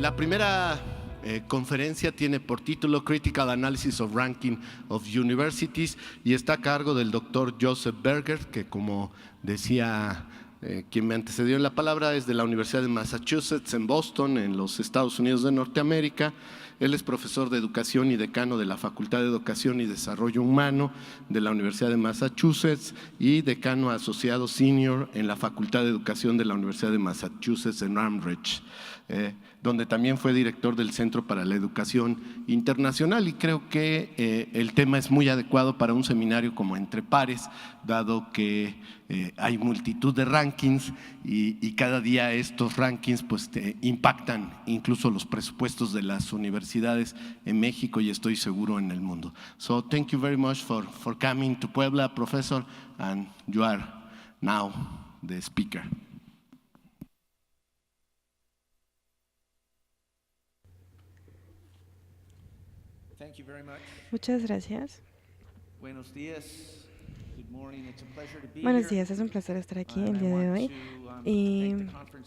La primera conferencia tiene por título Critical Analysis of Ranking of Universities y está a cargo del doctor Joseph Berger, que como decía quien me antecedió en la palabra, es de la Universidad de Massachusetts en Boston, en los Estados Unidos de Norteamérica. Él es profesor de educación y decano de la Facultad de Educación y Desarrollo Humano de la Universidad de Massachusetts y decano asociado senior en la Facultad de Educación de la Universidad de Massachusetts en Amherst, donde también fue director del Centro para la Educación Internacional, y creo que el tema es muy adecuado para un seminario como Entre Pares, dado que hay multitud de rankings y cada día estos rankings pues impactan incluso los presupuestos de las universidades en México y estoy seguro en el mundo. So thank you very much for coming to Puebla, Professor, and you are now the speaker. Muchas gracias. Buenos días. Buenos días, es un placer estar aquí el día de hoy y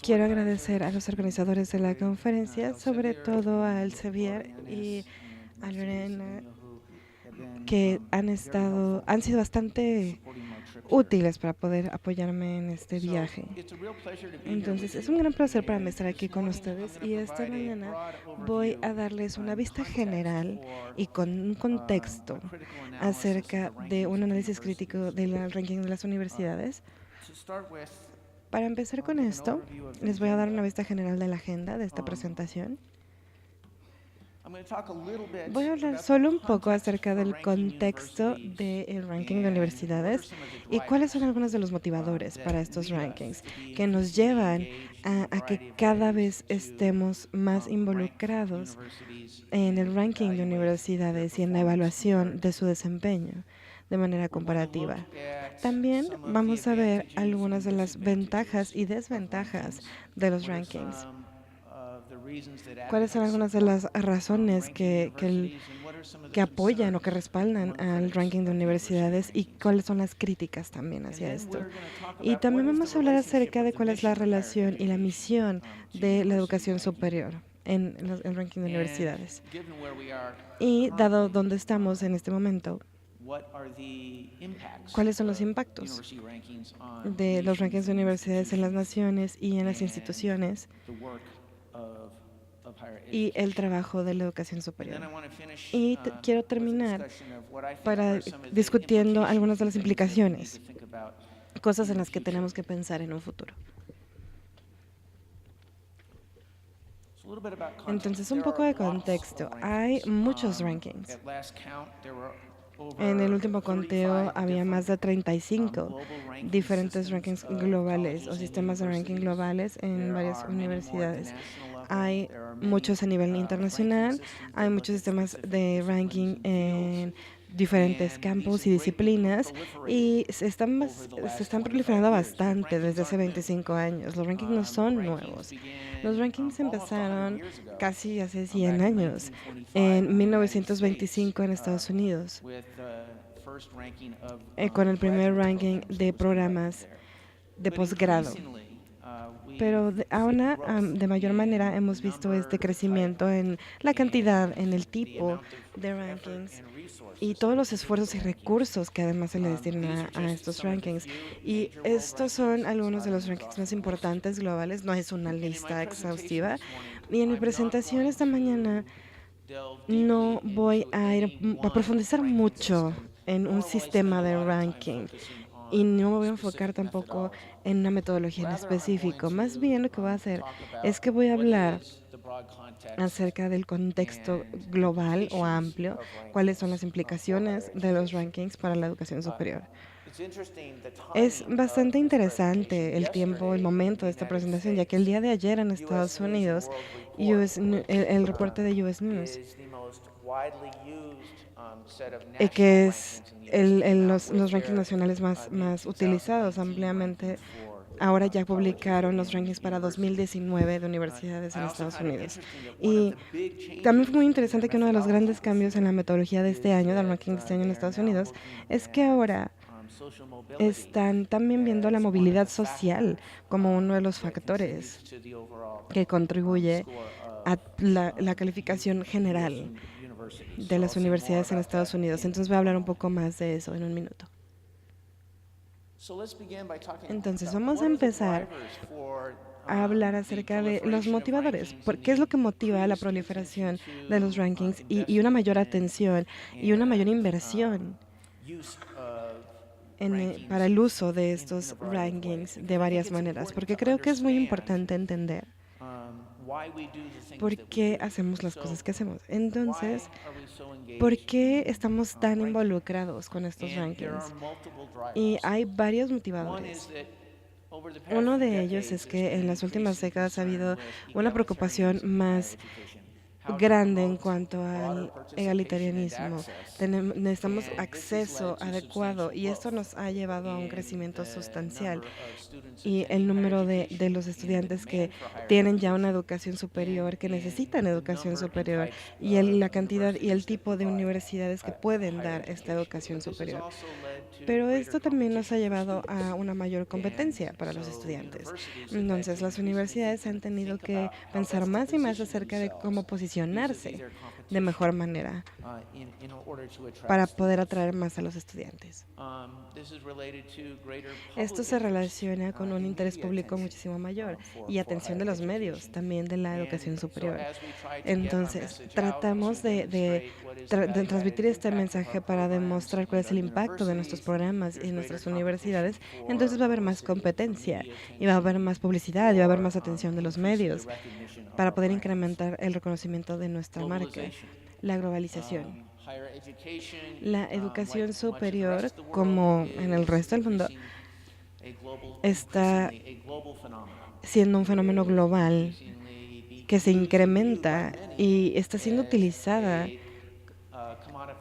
quiero agradecer a los organizadores de la conferencia, sobre todo a Elsevier y a Lorena, que han sido bastante útiles para poder apoyarme en este viaje. Entonces, es un gran placer para mí estar aquí con ustedes y esta mañana voy a darles una vista general y con un contexto acerca de un análisis crítico del ranking de las universidades. Para empezar con esto, les voy a dar una vista general de la agenda de esta presentación. Voy a hablar solo un poco acerca del contexto del ranking de universidades y cuáles son algunos de los motivadores para estos rankings que nos llevan a que cada vez estemos más involucrados en el ranking de universidades y en la evaluación de su desempeño de manera comparativa. También vamos a ver algunas de las ventajas y desventajas de los rankings. ¿Cuáles son algunas de las razones que apoyan o que respaldan al ranking de universidades y cuáles son las críticas también hacia esto? Y también vamos a hablar acerca de cuál es la relación y la misión de la educación superior en el ranking de universidades. Y dado dónde estamos en este momento, ¿cuáles son los impactos de los rankings de universidades en las naciones y en las instituciones y el trabajo de la educación superior? Y quiero terminar discutiendo algunas de las implicaciones, cosas en las que tenemos que pensar en un futuro. Entonces, un poco de contexto. Hay muchos rankings. En el último conteo había más de 35 diferentes rankings globales o sistemas de ranking globales en varias universidades. Hay muchos a nivel internacional, hay muchos sistemas de ranking en diferentes campos y disciplinas y se están proliferando bastante desde hace 25 años. Los rankings no son nuevos. Los rankings empezaron casi hace 100 años, en 1925 en Estados Unidos, con el primer ranking de programas de posgrado. Pero ahora, de mayor manera, hemos visto este crecimiento en la cantidad, en el tipo de rankings y todos los esfuerzos y recursos que además se le destinan a estos rankings. Y estos son algunos de los rankings más importantes globales. No es una lista exhaustiva. Y en mi presentación esta mañana no voy a profundizar mucho en un sistema de ranking. Y no me voy a enfocar tampoco en una metodología en específico. Más bien lo que voy a hacer es que voy a hablar acerca del contexto global o amplio, cuáles son las implicaciones de los rankings para la educación superior. Es bastante interesante el momento de esta presentación, ya que el día de ayer en Estados Unidos, el reporte de US News, que es los rankings nacionales más utilizados ampliamente, ahora ya publicaron los rankings para 2019 de universidades en Estados Unidos. Y también fue muy interesante que uno de los grandes cambios en la metodología de este año, del ranking de este año en Estados Unidos, es que ahora están también viendo la movilidad social como uno de los factores que contribuye a la calificación general de las universidades en Estados Unidos. Entonces voy a hablar un poco más de eso en un minuto. Entonces vamos a empezar a hablar acerca de los motivadores. ¿Qué es lo que motiva la proliferación de los rankings y una mayor atención y una mayor inversión para el uso de estos rankings de varias maneras? Porque creo que es muy importante entender por qué hacemos las cosas que hacemos. Entonces, ¿por qué estamos tan involucrados con estos rankings? Y hay varios motivadores. Uno de ellos es que en las últimas décadas ha habido una preocupación más grande en cuanto al egalitarianismo. Necesitamos acceso adecuado y esto nos ha llevado a un crecimiento sustancial y el número de los estudiantes que tienen ya una educación superior, que necesitan educación superior y la cantidad y el tipo de universidades que pueden dar esta educación superior. Pero esto también nos ha llevado a una mayor competencia para los estudiantes. Entonces, las universidades han tenido que pensar más y más acerca de cómo posicionarse de mejor manera para poder atraer más a los estudiantes. Esto se relaciona con un interés público muchísimo mayor y atención de los medios, también de la educación superior. Entonces, tratamos de transmitir este mensaje para demostrar cuál es el impacto de nuestros programas en nuestras universidades. Entonces va a haber más competencia y va a haber más publicidad y va a haber más atención de los medios para poder incrementar el reconocimiento de nuestra marca. La globalización. La educación superior, como en el resto del mundo, está siendo un fenómeno global que se incrementa y está siendo utilizada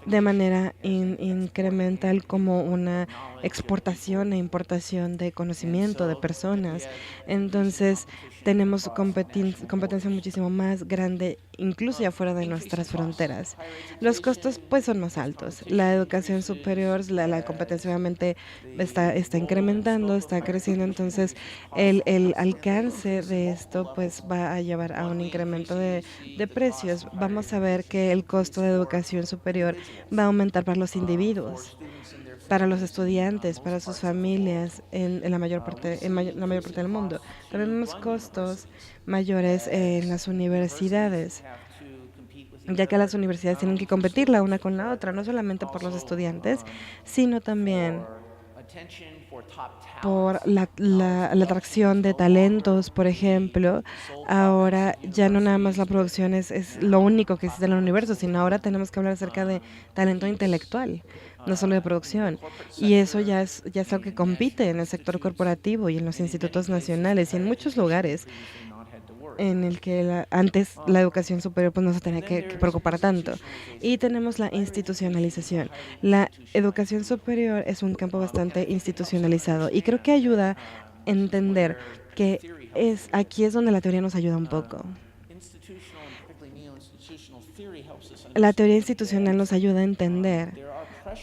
de manera incremental como una exportación e importación de conocimiento de personas. Entonces, tenemos competencia muchísimo más grande, incluso ya fuera de nuestras fronteras. Los costos, pues, son más altos. La educación superior, la competencia obviamente está incrementando, está creciendo. Entonces, el alcance de esto, pues, va a llevar a un incremento de precios. Vamos a ver que el costo de educación superior va a aumentar para los individuos, para los estudiantes, para sus familias en la mayor parte del mundo. También vemos costos mayores en las universidades, ya que las universidades tienen que competir la una con la otra, no solamente por los estudiantes, sino también por la atracción de talentos, por ejemplo. Ahora ya no nada más la producción es lo único que existe en el universo, sino ahora tenemos que hablar acerca de talento intelectual, no solo de producción. Y eso ya es algo que compite en el sector corporativo y en los institutos nacionales y en muchos lugares en el que antes la educación superior pues no se tenía que preocupar tanto. Y tenemos la institucionalización. La educación superior es un campo bastante institucionalizado y creo que ayuda a entender que aquí es donde la teoría nos ayuda un poco. La teoría institucional nos ayuda a entender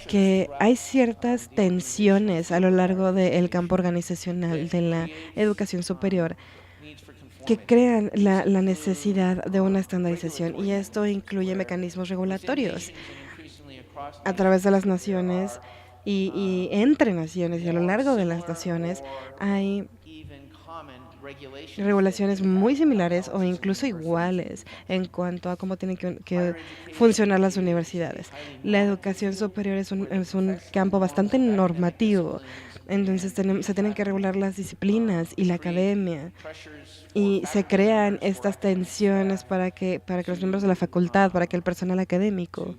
que hay ciertas tensiones a lo largo del campo organizacional de la educación superior que crean la necesidad de una estandarización, y esto incluye mecanismos regulatorios a través de las naciones y entre naciones, y a lo largo de las naciones hay regulaciones muy similares o incluso iguales en cuanto a cómo tienen que funcionar las universidades. La educación superior es un campo bastante normativo, entonces se tienen que regular las disciplinas y la academia. Y se crean estas tensiones para que los miembros de la facultad, para que el personal académico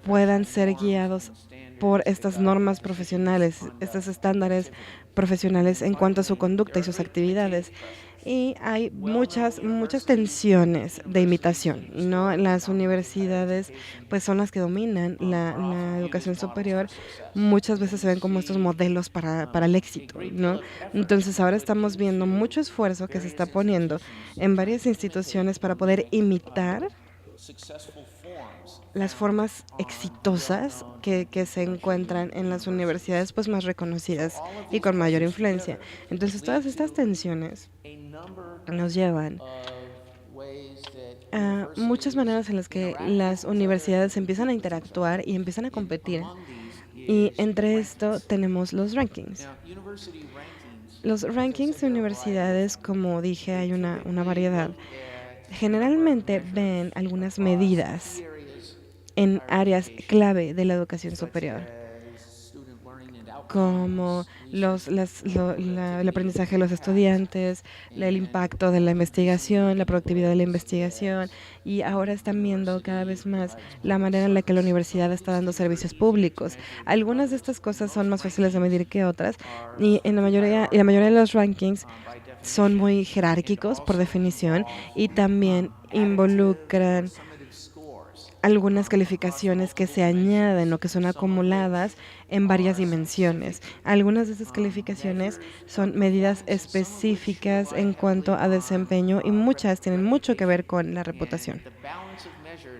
puedan ser guiados por estas normas profesionales, estos estándares profesionales en cuanto a su conducta y sus actividades. Y hay muchas tensiones de imitación, ¿no? Las universidades pues son las que dominan la educación superior. Muchas veces se ven como estos modelos para el éxito, ¿no? Entonces ahora estamos viendo mucho esfuerzo que se está poniendo en varias instituciones para poder imitar las formas exitosas que se encuentran en las universidades pues más reconocidas y con mayor influencia. Entonces todas estas tensiones nos llevan a muchas maneras en las que las universidades empiezan a interactuar y empiezan a competir. Y entre esto tenemos los rankings. Los rankings de universidades, como dije, hay una variedad. Generalmente ven algunas medidas en áreas clave de la educación superior, como el aprendizaje de los estudiantes, el impacto de la investigación, la productividad de la investigación, y ahora están viendo cada vez más la manera en la que la universidad está dando servicios públicos. Algunas de estas cosas son más fáciles de medir que otras, y la mayoría de los rankings son muy jerárquicos por definición y también involucran algunas calificaciones que se añaden o que son acumuladas en varias dimensiones. Algunas de esas calificaciones son medidas específicas en cuanto a desempeño y muchas tienen mucho que ver con la reputación.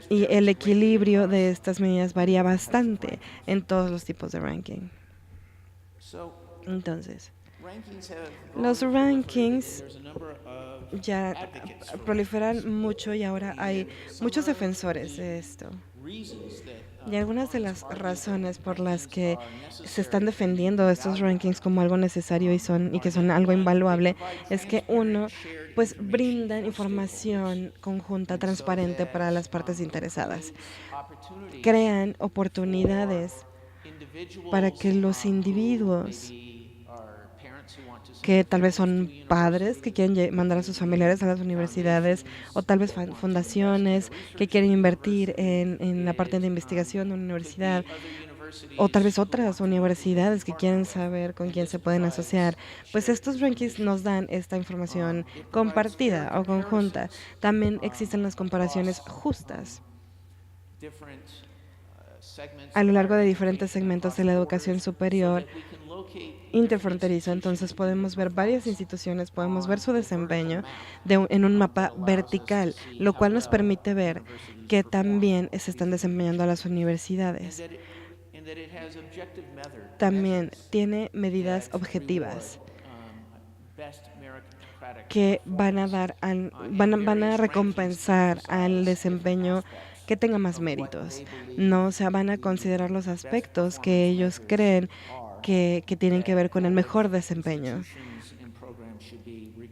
Y el equilibrio de estas medidas varía bastante en todos los tipos de ranking. Entonces, los rankings ya proliferan mucho y ahora hay muchos defensores de esto. Y algunas de las razones por las que se están defendiendo estos rankings como algo necesario y que son algo invaluable es que uno, pues brindan información conjunta transparente para las partes interesadas. Crean oportunidades para que los individuos que tal vez son padres que quieren mandar a sus familiares a las universidades, o tal vez fundaciones que quieren invertir en la parte de investigación de una universidad, o tal vez otras universidades que quieren saber con quién se pueden asociar. Pues estos rankings nos dan esta información compartida o conjunta. También existen las comparaciones justas a lo largo de diferentes segmentos de la educación superior interfronterizo. Entonces podemos ver varias instituciones, podemos ver su desempeño en un mapa vertical, lo cual nos permite ver que también se están desempeñando a las universidades. También tiene medidas objetivas que van a recompensar al desempeño que tenga más méritos. No, o sea, van a considerar los aspectos que ellos creen que tienen que ver con el mejor desempeño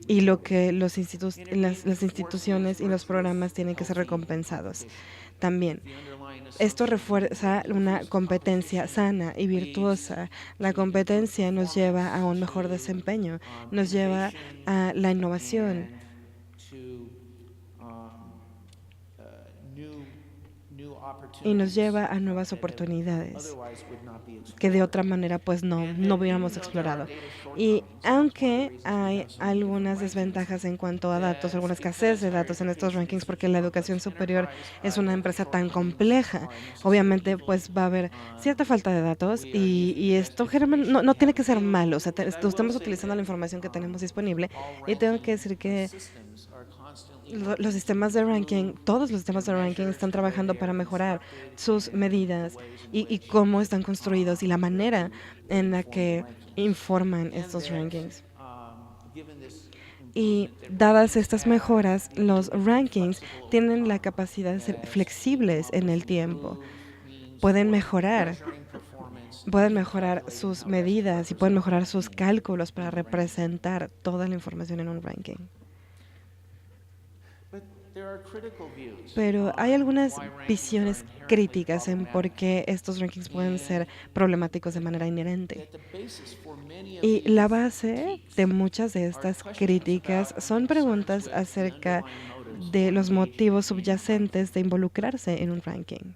y lo que las instituciones y los programas tienen que ser recompensados. También, esto refuerza una competencia sana y virtuosa. La competencia nos lleva a un mejor desempeño, nos lleva a la innovación y nos lleva a nuevas oportunidades que de otra manera pues no hubiéramos explorado. Y aunque hay algunas desventajas en cuanto a datos, alguna escasez de datos en estos rankings, porque la educación superior es una empresa tan compleja, obviamente pues va a haber cierta falta de datos y esto no tiene que ser malo. O sea, estamos utilizando la información que tenemos disponible, y tengo que decir que los sistemas de ranking, todos los sistemas de ranking están trabajando para mejorar sus medidas y cómo están construidos y la manera en la que informan estos rankings. Y dadas estas mejoras, los rankings tienen la capacidad de ser flexibles en el tiempo. Pueden mejorar sus medidas y pueden mejorar sus cálculos para representar toda la información en un ranking. Pero hay algunas visiones críticas en por qué estos rankings pueden ser problemáticos de manera inherente. Y la base de muchas de estas críticas son preguntas acerca de los motivos subyacentes de involucrarse en un ranking.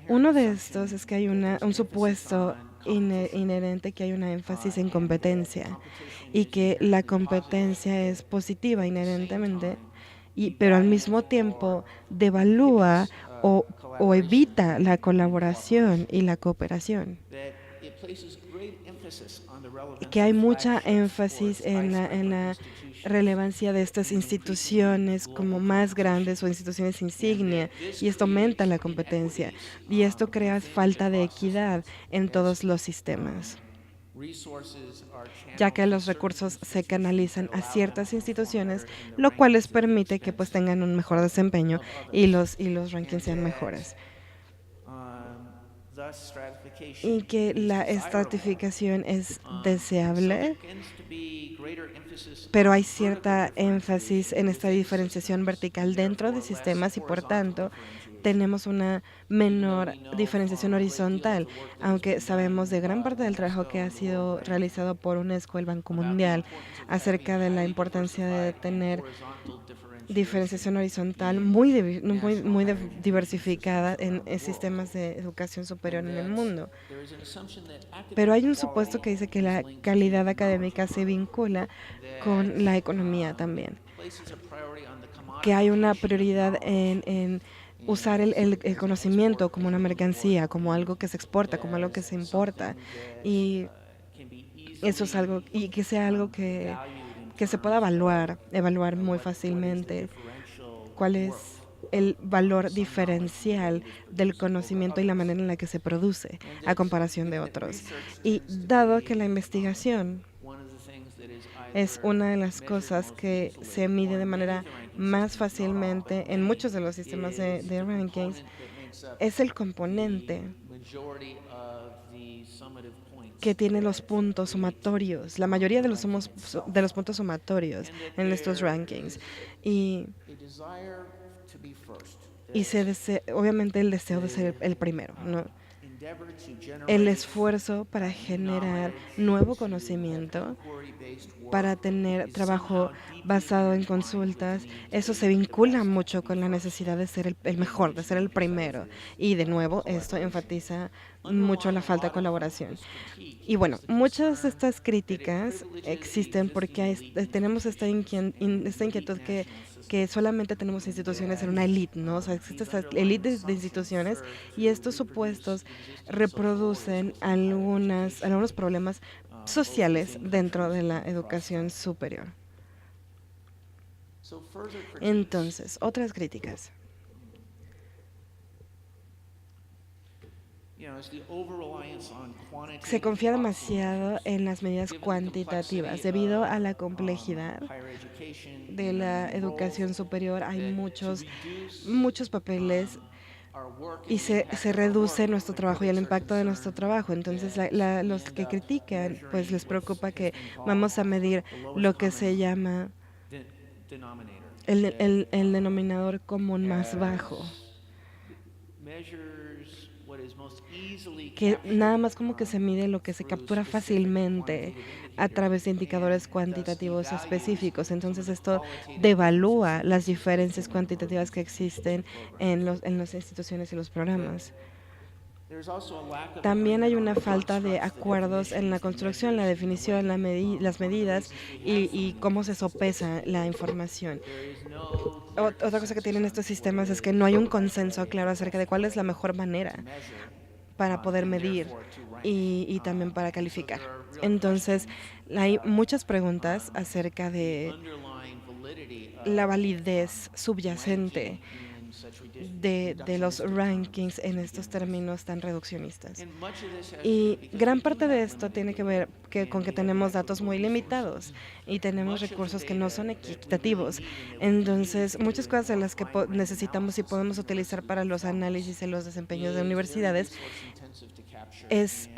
Uno de estos es que hay un supuesto inherente, que hay una énfasis en competencia y que la competencia es positiva inherentemente, pero al mismo tiempo devalúa o evita la colaboración y la cooperación. que hay mucha énfasis en la relevancia de estas instituciones como más grandes o instituciones insignia, y esto aumenta la competencia, y esto crea falta de equidad en todos los sistemas, ya que los recursos se canalizan a ciertas instituciones, lo cual les permite que pues tengan un mejor desempeño y los rankings sean mejores. Y que la estratificación es deseable, pero hay cierta énfasis en esta diferenciación vertical dentro de sistemas y por tanto tenemos una menor diferenciación horizontal, aunque sabemos de gran parte del trabajo que ha sido realizado por UNESCO, el Banco Mundial, acerca de la importancia de tener diferenciación horizontal muy diversificada en sistemas de educación superior en el mundo. Pero hay un supuesto que dice que la calidad académica se vincula con la economía también, que hay una prioridad en usar el conocimiento como una mercancía, como algo que se exporta, como algo que se importa, y eso es algo, y que sea algo que se pueda evaluar muy fácilmente cuál es el valor diferencial del conocimiento y la manera en la que se produce a comparación de otros. Y dado que la investigación es una de las cosas que se mide de manera más fácilmente en muchos de los sistemas de rankings, es el componente que tiene los puntos sumatorios, la mayoría de los puntos sumatorios en estos rankings. Y obviamente el deseo de ser el primero, ¿no? El esfuerzo para generar nuevo conocimiento, para tener trabajo basado en consultas, eso se vincula mucho con la necesidad de ser el mejor, de ser el primero. Y de nuevo, esto enfatiza mucho la falta de colaboración. Y bueno, muchas de estas críticas existen porque tenemos esta inquietud que solamente tenemos instituciones en una élite, ¿no? O sea, existe esta élite de instituciones y estos supuestos reproducen algunos problemas sociales dentro de la educación superior. Entonces, otras críticas. Se confía demasiado en las medidas cuantitativas. Debido a la complejidad de la educación superior, hay muchos papeles y se reduce nuestro trabajo y el impacto de nuestro trabajo. Entonces, los que critican, pues les preocupa que vamos a medir lo que se llama el denominador común más bajo, que nada más como que se mide lo que se captura fácilmente a través de indicadores cuantitativos específicos. Entonces esto devalúa las diferencias cuantitativas que existen en las instituciones y los programas. También hay una falta de acuerdos en la construcción, la definición, las medidas y cómo se sopesa la información. Otra cosa que tienen estos sistemas es que no hay un consenso claro acerca de cuál es la mejor manera para poder medir y también para calificar. Entonces, hay muchas preguntas acerca de la validez subyacente de los rankings en estos términos tan reduccionistas. Y gran parte de esto tiene que ver con que tenemos datos muy limitados y tenemos recursos que no son equitativos. Entonces, muchas cosas de las que necesitamos y podemos utilizar para los análisis y los desempeños de universidades se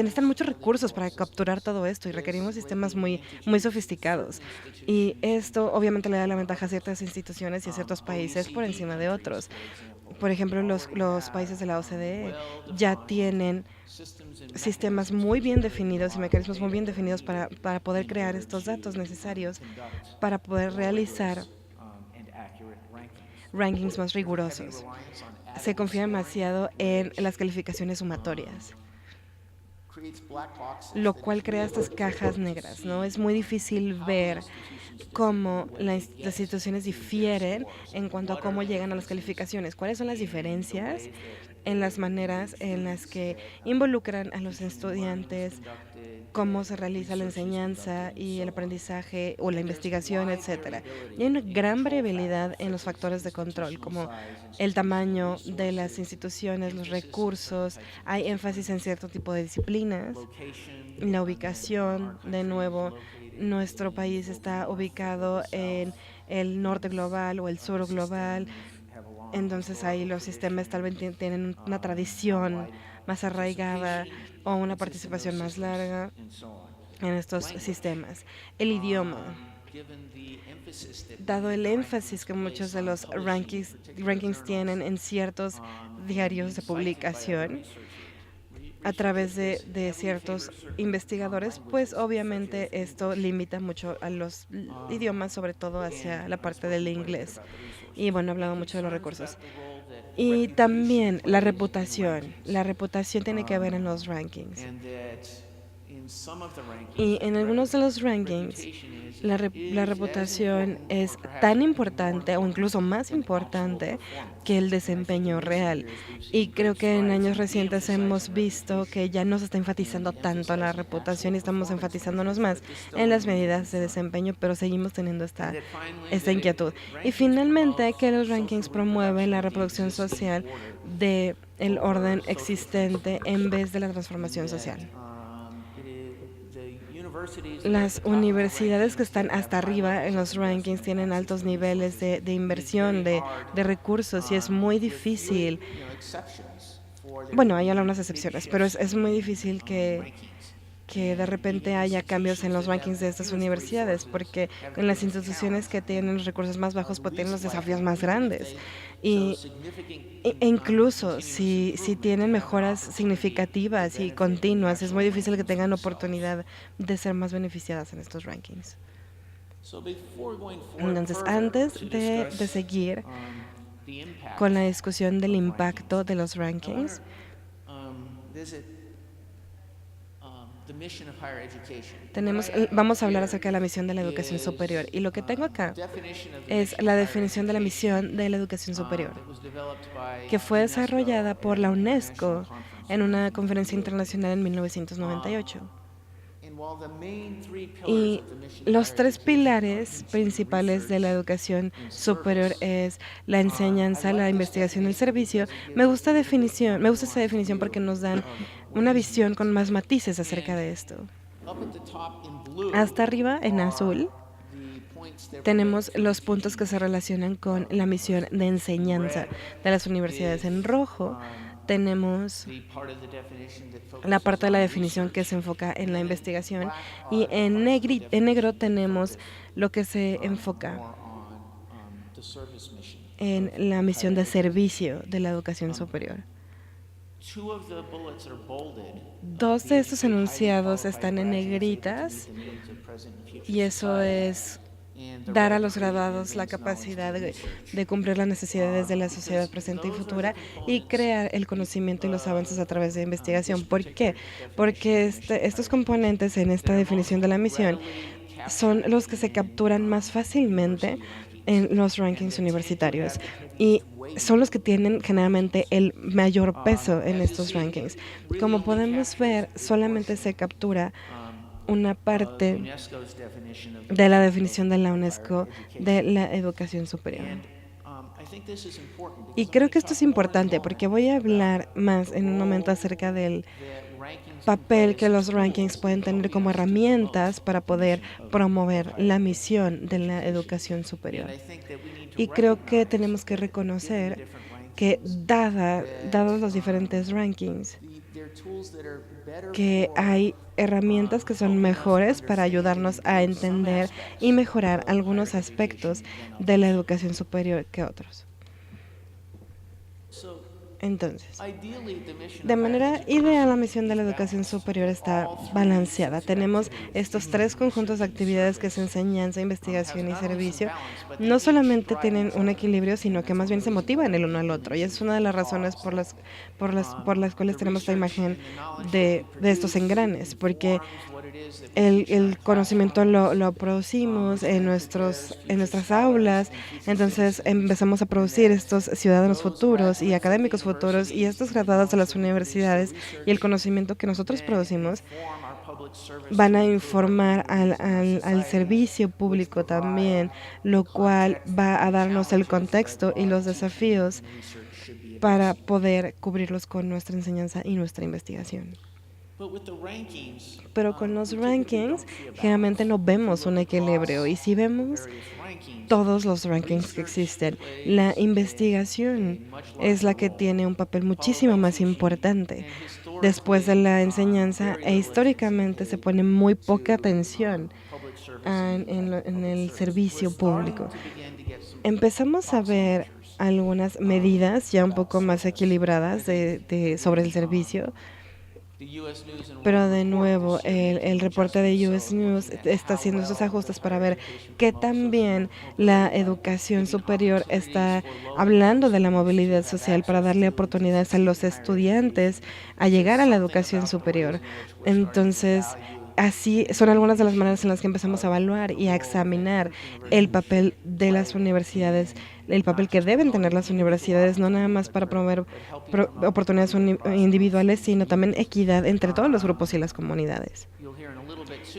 necesitan muchos recursos para capturar todo esto y requerimos sistemas muy sofisticados. Y esto obviamente le da la ventaja a ciertas instituciones y a ciertos países por encima de otros. Por ejemplo, los países de la OCDE ya tienen sistemas muy bien definidos y mecanismos muy bien definidos para poder crear estos datos necesarios para poder realizar rankings más rigurosos. Se confía demasiado en las calificaciones sumatorias, lo cual crea estas cajas negras, ¿no? Es muy difícil ver cómo las instituciones difieren en cuanto a cómo llegan a las calificaciones, cuáles son las diferencias en las maneras en las que involucran a los estudiantes, cómo se realiza la enseñanza y el aprendizaje o la investigación, etcétera. Y hay una gran variabilidad en los factores de control, como el tamaño de las instituciones, los recursos, hay énfasis en cierto tipo de disciplinas, la ubicación, de nuevo, nuestro país está ubicado en el norte global o el sur global, entonces ahí los sistemas tal vez tienen una tradición más arraigada o una participación más larga en estos sistemas. El idioma, dado el énfasis que muchos de los rankings tienen en ciertos diarios de publicación a través de ciertos investigadores, pues obviamente esto limita mucho a los idiomas, sobre todo hacia la parte del inglés. Y bueno, he hablado mucho de los recursos. Y también la reputación. La reputación tiene que ver en los rankings. Y en algunos de los rankings, la reputación es tan importante o incluso más importante que el desempeño real. Y creo que en años recientes hemos visto que ya no se está enfatizando tanto la reputación y estamos enfatizándonos más en las medidas de desempeño, pero seguimos teniendo esta inquietud. Y finalmente, que los rankings promueven la reproducción social del orden existente en vez de la transformación social. Las universidades que están hasta arriba en los rankings tienen altos niveles de inversión, de recursos, y es muy difícil. Bueno, hay algunas excepciones, pero es muy difícil que de repente haya cambios en los rankings de estas universidades, porque en las instituciones que tienen los recursos más bajos pues tienen los desafíos más grandes. E incluso si tienen mejoras significativas y continuas, es muy difícil que tengan oportunidad de ser más beneficiadas en estos rankings. Entonces, antes de seguir con la discusión del impacto de los rankings, vamos a hablar acerca de la misión de la educación superior. Y lo que tengo acá es la definición de la misión de la educación superior, que fue desarrollada por la UNESCO en una conferencia internacional en 1998. Y los tres pilares principales de la educación superior es la enseñanza, la investigación y el servicio. Me gusta esa definición porque nos dan una visión con más matices acerca de esto. Hasta arriba, en azul, tenemos los puntos que se relacionan con la misión de enseñanza de las universidades. En rojo, tenemos la parte de la definición que se enfoca en la investigación, y en negro tenemos lo que se enfoca en la misión de servicio de la educación superior. Dos de estos enunciados están en negritas, y eso es dar a los graduados la capacidad de cumplir las necesidades de la sociedad presente y futura y crear el conocimiento y los avances a través de investigación. ¿Por qué? Porque estos componentes en esta definición de la misión son los que se capturan más fácilmente en los rankings universitarios y son los que tienen generalmente el mayor peso en estos rankings. Como podemos ver, solamente se captura una parte de la definición de la UNESCO de la educación superior. Y creo que esto es importante porque voy a hablar más en un momento acerca del papel que los rankings pueden tener como herramientas para poder promover la misión de la educación superior. Y creo que tenemos que reconocer que dados los diferentes rankings, que hay herramientas que son mejores para ayudarnos a entender y mejorar algunos aspectos de la educación superior que otros. Entonces, de manera ideal, la misión de la educación superior está balanceada. Tenemos estos tres conjuntos de actividades que es enseñanza, investigación y servicio. No solamente tienen un equilibrio, sino que más bien se motivan el uno al otro. Y es una de las razones por las cuales tenemos esta imagen de estos engranes, porque el conocimiento lo producimos en nuestras aulas, entonces empezamos a producir estos ciudadanos futuros y académicos futuros y estos graduados de las universidades, y el conocimiento que nosotros producimos van a informar al servicio público también, lo cual va a darnos el contexto y los desafíos para poder cubrirlos con nuestra enseñanza y nuestra investigación. Pero con los rankings, generalmente no vemos un equilibrio, y si vemos todos los rankings que existen, la investigación es la que tiene un papel muchísimo más importante después de la enseñanza, e históricamente se pone muy poca atención en el servicio público. Empezamos a ver algunas medidas ya un poco más equilibradas sobre el servicio, pero de nuevo, el reporte de US News está haciendo esos ajustes para ver qué también la educación superior está hablando de la movilidad social para darle oportunidades a los estudiantes a llegar a la educación superior. Entonces, así son algunas de las maneras en las que empezamos a evaluar y a examinar el papel de las universidades, el papel que deben tener las universidades, no nada más para promover oportunidades individuales, sino también equidad entre todos los grupos y las comunidades.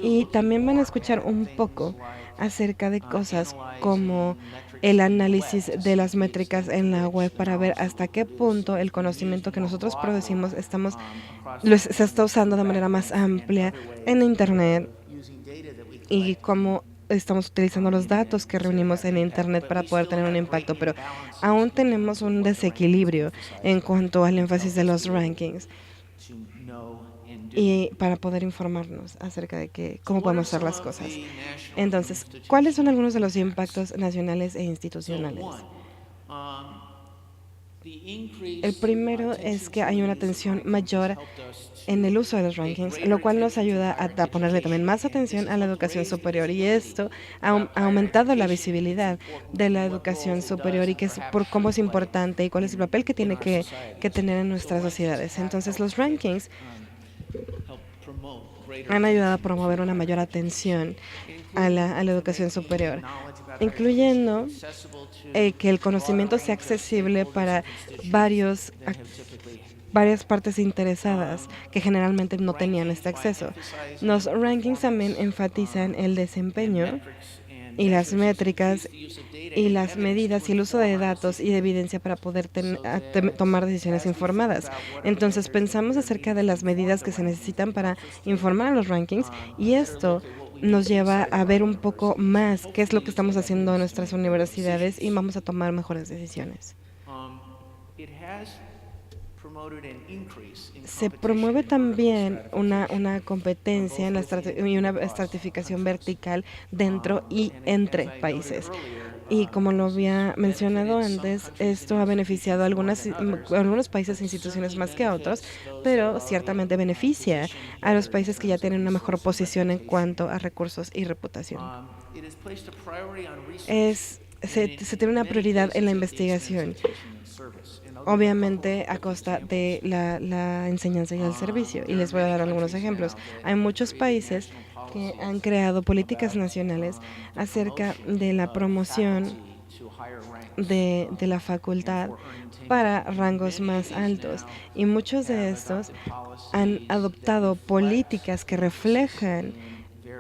Y también van a escuchar un poco acerca de cosas como el análisis de las métricas en la web para ver hasta qué punto el conocimiento que nosotros producimos se está usando de manera más amplia en Internet, y cómo estamos utilizando los datos que reunimos en Internet para poder tener un impacto. Pero aún tenemos un desequilibrio en cuanto al énfasis de los rankings, y para poder informarnos acerca de cómo podemos hacer las cosas. Entonces, ¿cuáles son algunos de los impactos nacionales e institucionales? El primero es que hay una atención mayor en el uso de los rankings, lo cual nos ayuda a ponerle también más atención a la educación superior, y esto ha aumentado la visibilidad de la educación superior y por cómo es importante y cuál es el papel que tiene que tener en nuestras sociedades. Entonces, los rankings han ayudado a promover una mayor atención a la educación superior, incluyendo que el conocimiento sea accesible para varias partes interesadas que generalmente no tenían este acceso. Los rankings también enfatizan el desempeño y las métricas y las medidas y el uso de datos y de evidencia para poder tomar decisiones informadas. Entonces, pensamos acerca de las medidas que se necesitan para informar a los rankings, y esto nos lleva a ver un poco más qué es lo que estamos haciendo en nuestras universidades, y vamos a tomar mejores decisiones. Se promueve también una competencia y una estratificación vertical dentro y entre países. Y como lo había mencionado antes, esto ha beneficiado a algunos países e instituciones más que a otros, pero ciertamente beneficia a los países que ya tienen una mejor posición en cuanto a recursos y reputación. Se tiene una prioridad en la investigación, obviamente a costa de la enseñanza y el servicio. Y les voy a dar algunos ejemplos. Hay muchos países que han creado políticas nacionales acerca de la promoción de la facultad para rangos más altos, y muchos de estos han adoptado políticas que reflejan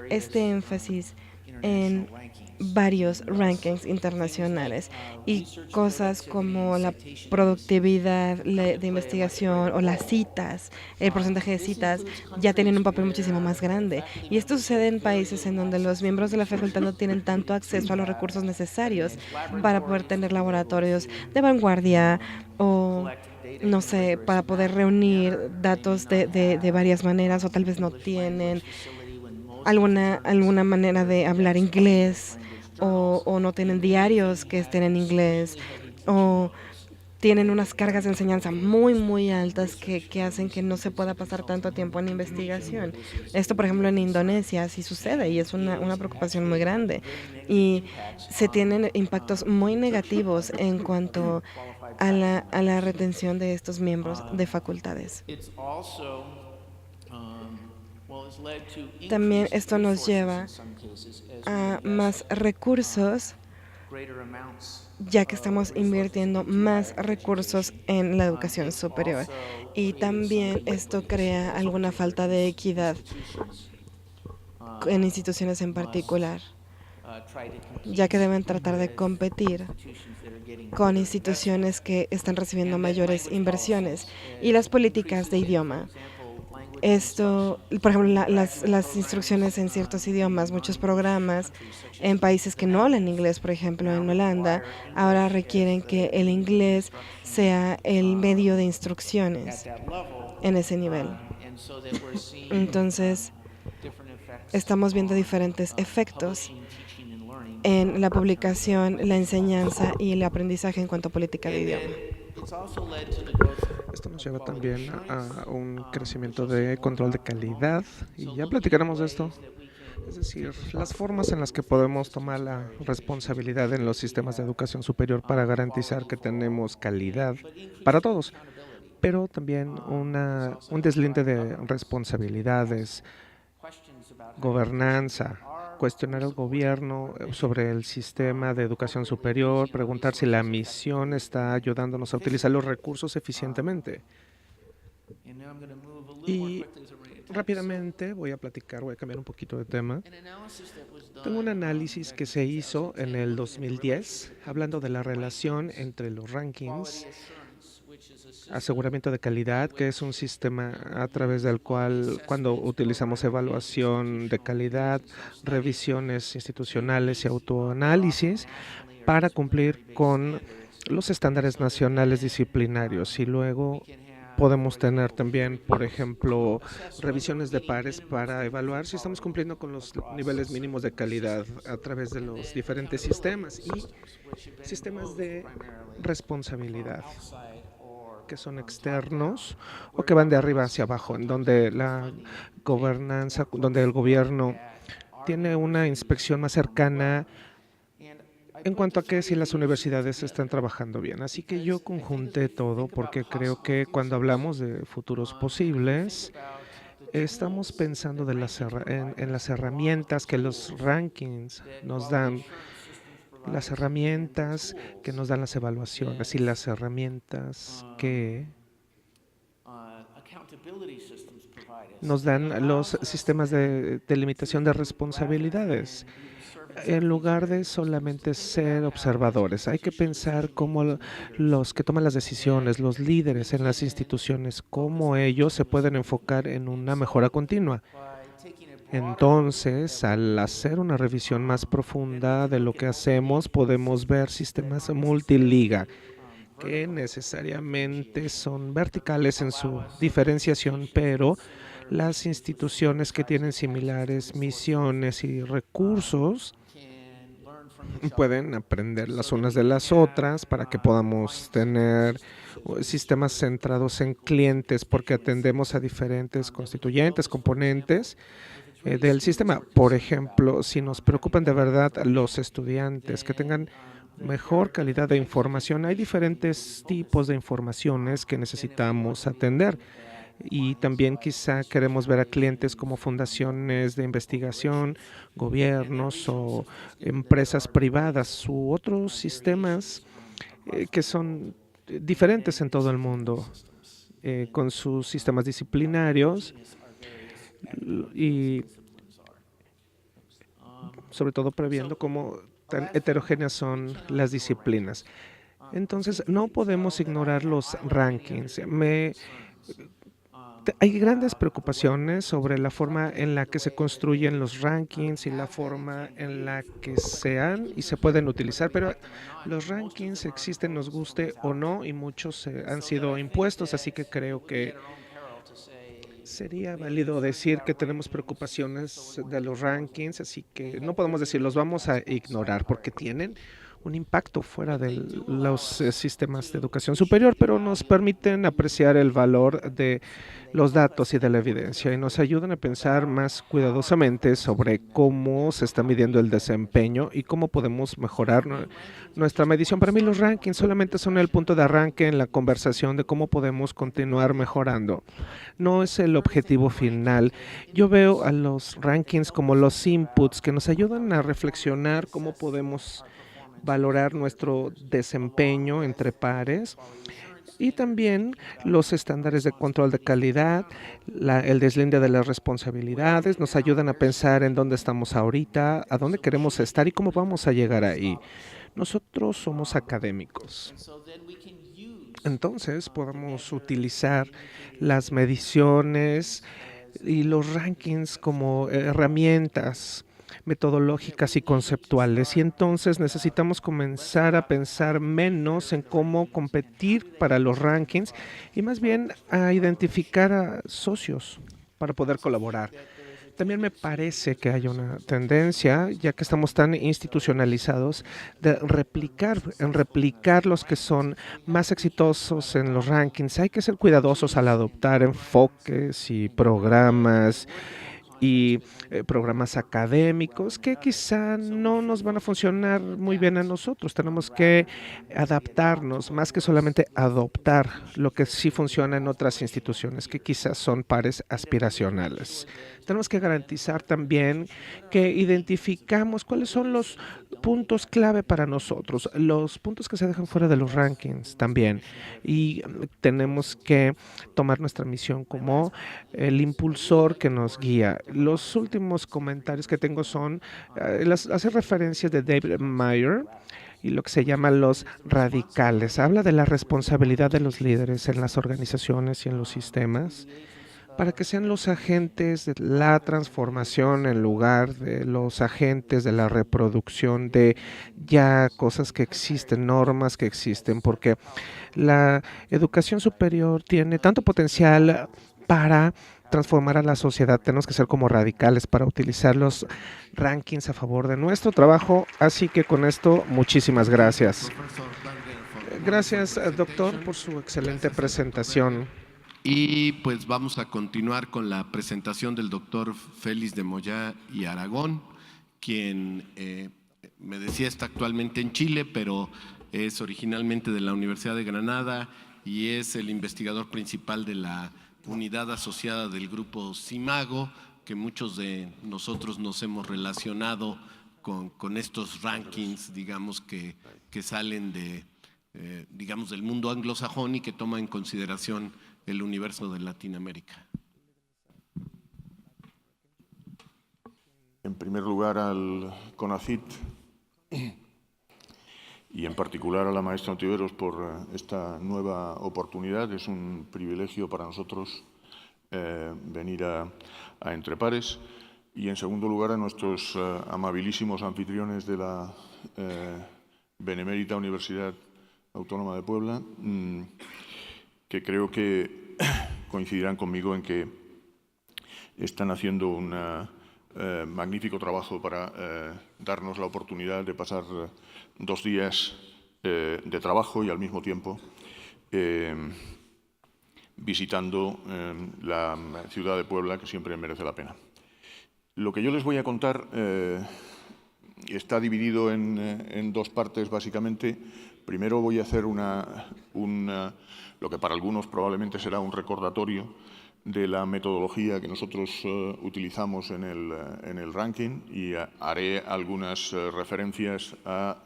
este énfasis en varios rankings internacionales, y cosas como la productividad de investigación o las citas, el porcentaje de citas ya tienen un papel muchísimo más grande. Y esto sucede en países en donde los miembros de la facultad no tienen tanto acceso a los recursos necesarios para poder tener laboratorios de vanguardia o, no sé, para poder reunir datos de varias maneras, o tal vez no tienen alguna manera de hablar inglés, o no tienen diarios que estén en inglés, o tienen unas cargas de enseñanza muy, muy altas que hacen que no se pueda pasar tanto tiempo en investigación. Esto, por ejemplo, en Indonesia sí sucede, y es una preocupación muy grande. Y se tienen impactos muy negativos en cuanto a la retención de estos miembros de facultades. También esto nos lleva a más recursos, ya que estamos invirtiendo más recursos en la educación superior. Y también esto crea alguna falta de equidad en instituciones en particular, ya que deben tratar de competir con instituciones que están recibiendo mayores inversiones. Y las políticas de idioma. Esto, por ejemplo, las instrucciones en ciertos idiomas, muchos programas en países que no hablan inglés, por ejemplo, en Holanda, ahora requieren que el inglés sea el medio de instrucciones en ese nivel. Entonces, estamos viendo diferentes efectos en la publicación, la enseñanza y el aprendizaje en cuanto a política de idioma. Esto nos lleva también a un crecimiento de control de calidad y ya platicaremos de esto. Es decir, las formas en las que podemos tomar la responsabilidad en los sistemas de educación superior para garantizar que tenemos calidad para todos, pero también un deslinde de responsabilidades, gobernanza, cuestionar al gobierno sobre el sistema de educación superior, preguntar si la misión está ayudándonos a utilizar los recursos eficientemente. Y rápidamente voy a cambiar un poquito de tema. Tengo un análisis que se hizo en el 2010, hablando de la relación entre los rankings, aseguramiento de calidad, que es un sistema a través del cual, cuando utilizamos evaluación de calidad, revisiones institucionales y autoanálisis, para cumplir con los estándares nacionales disciplinarios. Y luego podemos tener también, por ejemplo, revisiones de pares para evaluar si estamos cumpliendo con los niveles mínimos de calidad a través de los diferentes sistemas y sistemas de responsabilidad, que son externos o que van de arriba hacia abajo, en donde la gobernanza, donde el gobierno tiene una inspección más cercana en cuanto a que si las universidades están trabajando bien. Así que yo conjunté todo porque creo que cuando hablamos de futuros posibles, estamos pensando en las herramientas que los rankings nos dan, las herramientas que nos dan las evaluaciones y las herramientas que nos dan los sistemas de delimitación de responsabilidades. En lugar de solamente ser observadores, hay que pensar cómo los que toman las decisiones, los líderes en las instituciones, cómo ellos se pueden enfocar en una mejora continua. Entonces, al hacer una revisión más profunda de lo que hacemos, podemos ver sistemas multiliga que necesariamente son verticales en su diferenciación, pero las instituciones que tienen similares misiones y recursos pueden aprender las unas de las otras para que podamos tener sistemas centrados en clientes, porque atendemos a diferentes constituyentes, componentes del sistema. Por ejemplo, si nos preocupan de verdad los estudiantes que tengan mejor calidad de información, hay diferentes tipos de informaciones que necesitamos atender. Y también quizá queremos ver a clientes como fundaciones de investigación, gobiernos o empresas privadas u otros sistemas que son diferentes en todo el mundo, con sus sistemas disciplinarios y sobre todo previendo cómo tan heterogéneas son las disciplinas. Entonces, no podemos ignorar los rankings. Hay grandes preocupaciones sobre la forma en la que se construyen los rankings y la forma en la que se pueden utilizar, pero los rankings existen, nos guste o no, y muchos han sido impuestos, así que creo que sería válido decir que tenemos preocupaciones de los rankings, así que no podemos decir los vamos a ignorar porque tienen un impacto fuera de los sistemas de educación superior, pero nos permiten apreciar el valor de los datos y de la evidencia y nos ayudan a pensar más cuidadosamente sobre cómo se está midiendo el desempeño y cómo podemos mejorar nuestra medición. Para mí los rankings solamente son el punto de arranque en la conversación de cómo podemos continuar mejorando. No es el objetivo final. Yo veo a los rankings como los inputs que nos ayudan a reflexionar cómo podemos valorar nuestro desempeño entre pares y también los estándares de control de calidad, el deslinde de las responsabilidades, nos ayudan a pensar en dónde estamos ahorita, a dónde queremos estar y cómo vamos a llegar ahí. Nosotros somos académicos. Entonces podemos utilizar las mediciones y los rankings como herramientas metodológicas y conceptuales, y entonces necesitamos comenzar a pensar menos en cómo competir para los rankings y más bien a identificar a socios para poder colaborar. También me parece que hay una tendencia, ya que estamos tan institucionalizados, de replicar los que son más exitosos en los rankings. Hay que ser cuidadosos al adoptar enfoques y programas programas académicos que quizá no nos van a funcionar muy bien a nosotros. Tenemos que adaptarnos más que solamente adoptar lo que sí funciona en otras instituciones que quizás son pares aspiracionales. Tenemos que garantizar también que identificamos cuáles son los puntos clave para nosotros, los puntos que se dejan fuera de los rankings también. Y tenemos que tomar nuestra misión como el impulsor que nos guía. Los últimos comentarios que tengo son, hacer referencias de David Meyer y lo que se llaman los radicales. Habla de la responsabilidad de los líderes en las organizaciones y en los sistemas para que sean los agentes de la transformación en lugar de los agentes de la reproducción de ya cosas que existen, normas que existen, porque la educación superior tiene tanto potencial para transformar a la sociedad. Tenemos que ser como radicales para utilizar los rankings a favor de nuestro trabajo. Así que con esto, muchísimas gracias. Gracias, doctor, por su excelente presentación. Y pues vamos a continuar con la presentación del doctor Félix de Moya y Aragón, quien me decía está actualmente en Chile, pero es originalmente de la Universidad de Granada y es el investigador principal de la unidad asociada del grupo CIMAGO, que muchos de nosotros nos hemos relacionado con estos rankings, digamos, que salen de, digamos, del mundo anglosajón y que toma en consideración el universo de Latinoamérica. En primer lugar al CONACYT y en particular a la maestra Ontiveros por esta nueva oportunidad. Es un privilegio para nosotros venir a Entre Pares. Y en segundo lugar a nuestros amabilísimos anfitriones de la Benemérita Universidad Autónoma de Puebla, que creo que coincidirán conmigo en que están haciendo un magnífico trabajo para darnos la oportunidad de pasar 2 días de trabajo y al mismo tiempo visitando la ciudad de Puebla, que siempre merece la pena. Lo que yo les voy a contar está dividido en 2 partes, básicamente. Primero voy a hacer lo que para algunos probablemente será un recordatorio de la metodología que nosotros utilizamos en el ranking y haré algunas referencias a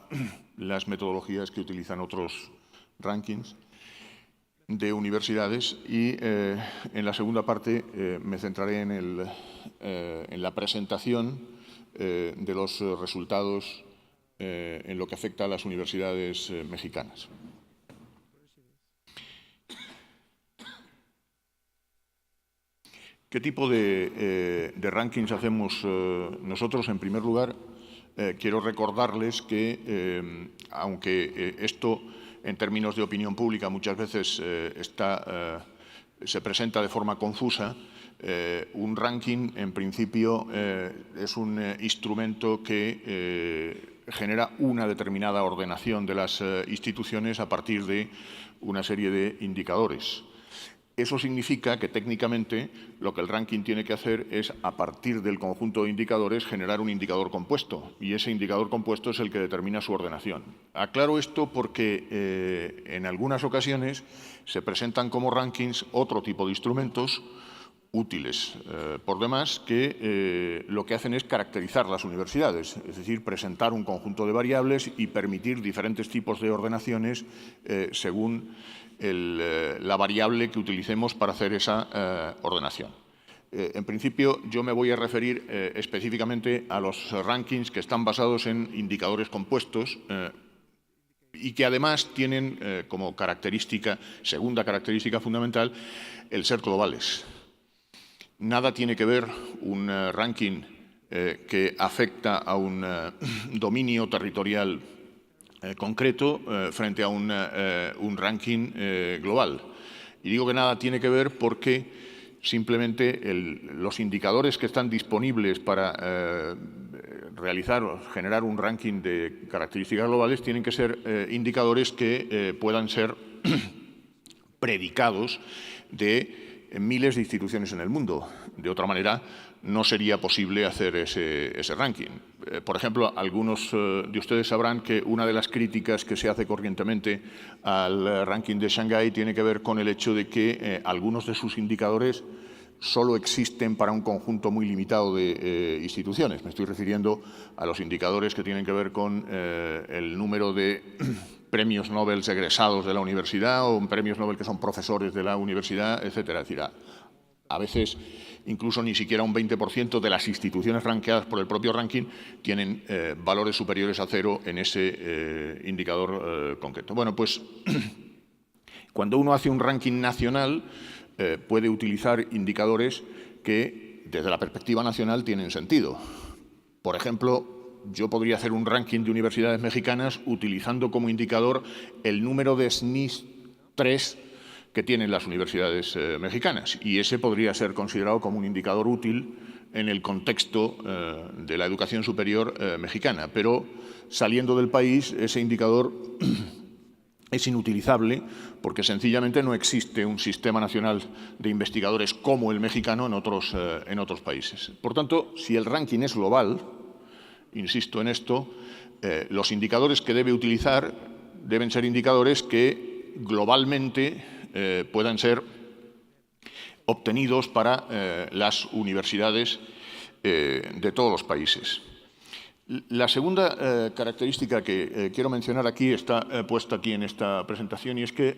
las metodologías que utilizan otros rankings de universidades y en la segunda parte me centraré en la presentación de los resultados en lo que afecta a las universidades mexicanas. ¿Qué tipo de rankings hacemos nosotros? En primer lugar, quiero recordarles que, aunque esto en términos de opinión pública muchas veces se presenta de forma confusa, un ranking en principio es un instrumento que genera una determinada ordenación de las instituciones a partir de una serie de indicadores. Eso significa que técnicamente lo que el ranking tiene que hacer es, a partir del conjunto de indicadores, generar un indicador compuesto, y ese indicador compuesto es el que determina su ordenación. Aclaro esto porque en algunas ocasiones se presentan como rankings otro tipo de instrumentos útiles por demás, que lo que hacen es caracterizar las universidades, es decir, presentar un conjunto de variables y permitir diferentes tipos de ordenaciones según la variable que utilicemos para hacer esa ordenación. En principio, yo me voy a referir específicamente a los rankings que están basados en indicadores compuestos y que además tienen como característica, segunda característica fundamental, el ser globales. Nada tiene que ver un ranking que afecta a un dominio territorial concreto frente a un ranking global. Y digo que nada tiene que ver porque simplemente los indicadores que están disponibles para realizar o generar un ranking de características globales tienen que ser indicadores que puedan ser predicados de miles de instituciones en el mundo. De otra manera, no sería posible hacer ese ranking. Por ejemplo, algunos de ustedes sabrán que una de las críticas que se hace corrientemente al ranking de Shanghái tiene que ver con el hecho de que algunos de sus indicadores solo existen para un conjunto muy limitado de instituciones. Me estoy refiriendo a los indicadores que tienen que ver con el número de premios Nobel egresados de la universidad o premios Nobel que son profesores de la universidad, etcétera. Es decir, a veces incluso ni siquiera un 20% de las instituciones rankeadas por el propio ranking tienen valores superiores a cero en ese indicador concreto. Bueno, pues cuando uno hace un ranking nacional puede utilizar indicadores que desde la perspectiva nacional tienen sentido. Por ejemplo, yo podría hacer un ranking de universidades mexicanas utilizando como indicador el número de SNIS 3 que tienen las universidades mexicanas, y ese podría ser considerado como un indicador útil en el contexto de la educación superior mexicana. Pero saliendo del país, ese indicador es inutilizable porque sencillamente no existe un sistema nacional de investigadores como el mexicano en otros países. Por tanto, si el ranking es global, insisto en esto, los indicadores que debe utilizar deben ser indicadores que globalmente puedan ser obtenidos para las universidades de todos los países. La segunda característica que quiero mencionar aquí está puesta aquí en esta presentación, y es que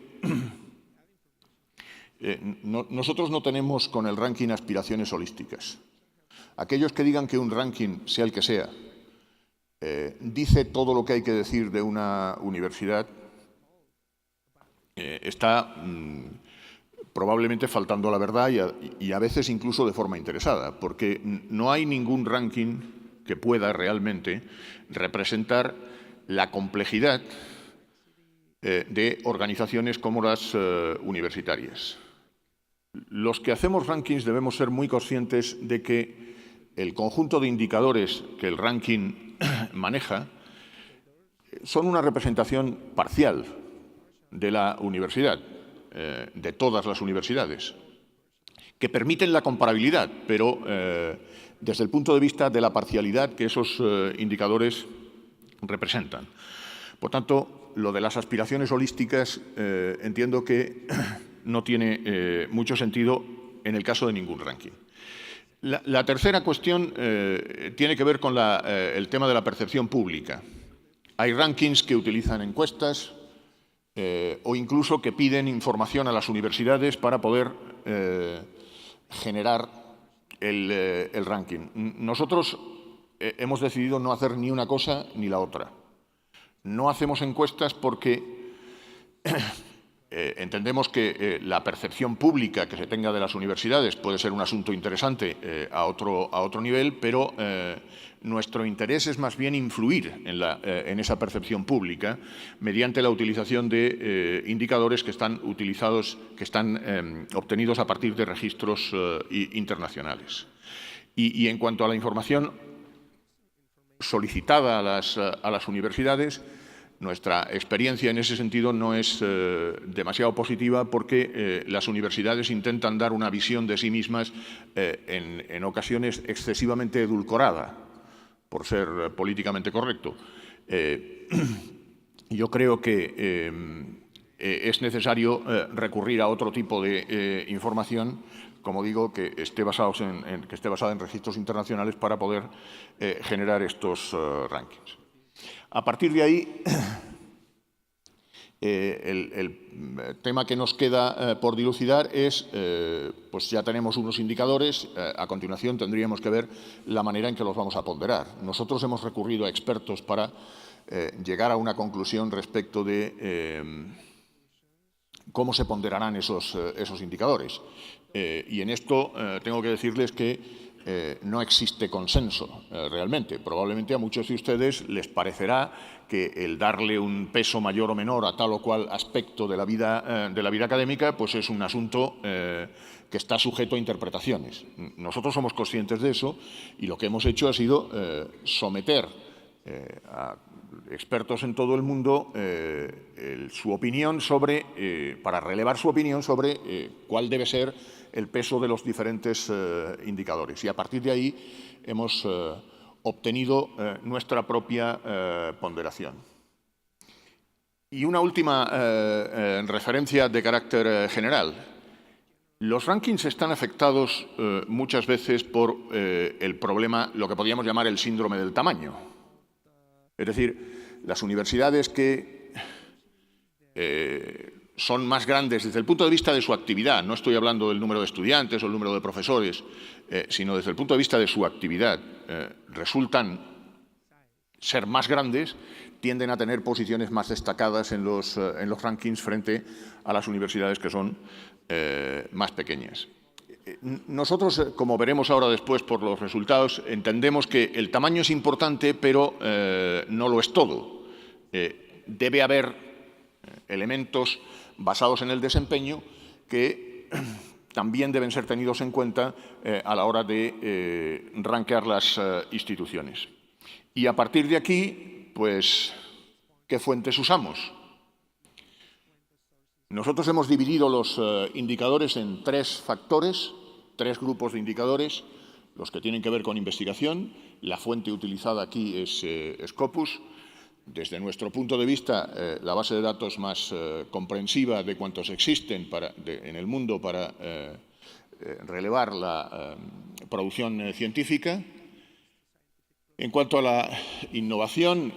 nosotros no tenemos con el ranking aspiraciones holísticas. Aquellos que digan que un ranking, sea el que sea, dice todo lo que hay que decir de una universidad, está probablemente faltando a la verdad y a veces incluso de forma interesada, porque no hay ningún ranking que pueda realmente representar la complejidad de organizaciones como las universitarias. Los que hacemos rankings debemos ser muy conscientes de que el conjunto de indicadores que el ranking maneja son una representación parcial de la universidad, de todas las universidades, que permiten la comparabilidad, pero desde el punto de vista de la parcialidad que esos indicadores representan. Por tanto, lo de las aspiraciones holísticas entiendo que no tiene mucho sentido en el caso de ningún ranking. La tercera cuestión tiene que ver con el tema de la percepción pública. Hay rankings que utilizan encuestas o incluso que piden información a las universidades para poder generar el ranking. Nosotros hemos decidido no hacer ni una cosa ni la otra. No hacemos encuestas porque entendemos que la percepción pública que se tenga de las universidades puede ser un asunto interesante a otro nivel, pero nuestro interés es más bien influir en esa percepción pública mediante la utilización de indicadores que están obtenidos a partir de registros internacionales. Y en cuanto a la información solicitada a las universidades. Nuestra experiencia en ese sentido no es demasiado positiva porque las universidades intentan dar una visión de sí mismas en ocasiones excesivamente edulcorada, por ser políticamente correcto. Yo creo que es necesario recurrir a otro tipo de información, como digo, que esté basada en registros internacionales para poder generar estos rankings. A partir de ahí, el tema que nos queda por dilucidar es, pues ya tenemos unos indicadores, a continuación tendríamos que ver la manera en que los vamos a ponderar. Nosotros hemos recurrido a expertos para llegar a una conclusión respecto de cómo se ponderarán esos indicadores. Y en esto tengo que decirles que no existe consenso realmente. Probablemente a muchos de ustedes les parecerá que el darle un peso mayor o menor a tal o cual aspecto de la vida académica pues es un asunto que está sujeto a interpretaciones. Nosotros somos conscientes de eso y lo que hemos hecho ha sido someter a expertos en todo el mundo su opinión para relevar su opinión sobre cuál debe ser el peso de los diferentes indicadores. Y a partir de ahí hemos obtenido nuestra propia ponderación. Y una última referencia de carácter general. Los rankings están afectados muchas veces por el problema, lo que podríamos llamar el síndrome del tamaño. Es decir, las universidades que son más grandes desde el punto de vista de su actividad, no estoy hablando del número de estudiantes o el número de profesores, sino desde el punto de vista de su actividad, resultan ser más grandes, tienden a tener posiciones más destacadas en los rankings frente a las universidades que son más pequeñas. Nosotros, como veremos ahora después por los resultados, entendemos que el tamaño es importante, pero no lo es todo. Debe haber elementos basados en el desempeño que también deben ser tenidos en cuenta a la hora de rankear las instituciones. Y a partir de aquí, pues, ¿qué fuentes usamos? Nosotros hemos dividido los indicadores en tres factores, tres grupos de indicadores, los que tienen que ver con investigación. La fuente utilizada aquí es Scopus. Desde nuestro punto de vista, la base de datos más comprensiva de cuantos existen en el mundo para relevar la producción científica. En cuanto a la innovación,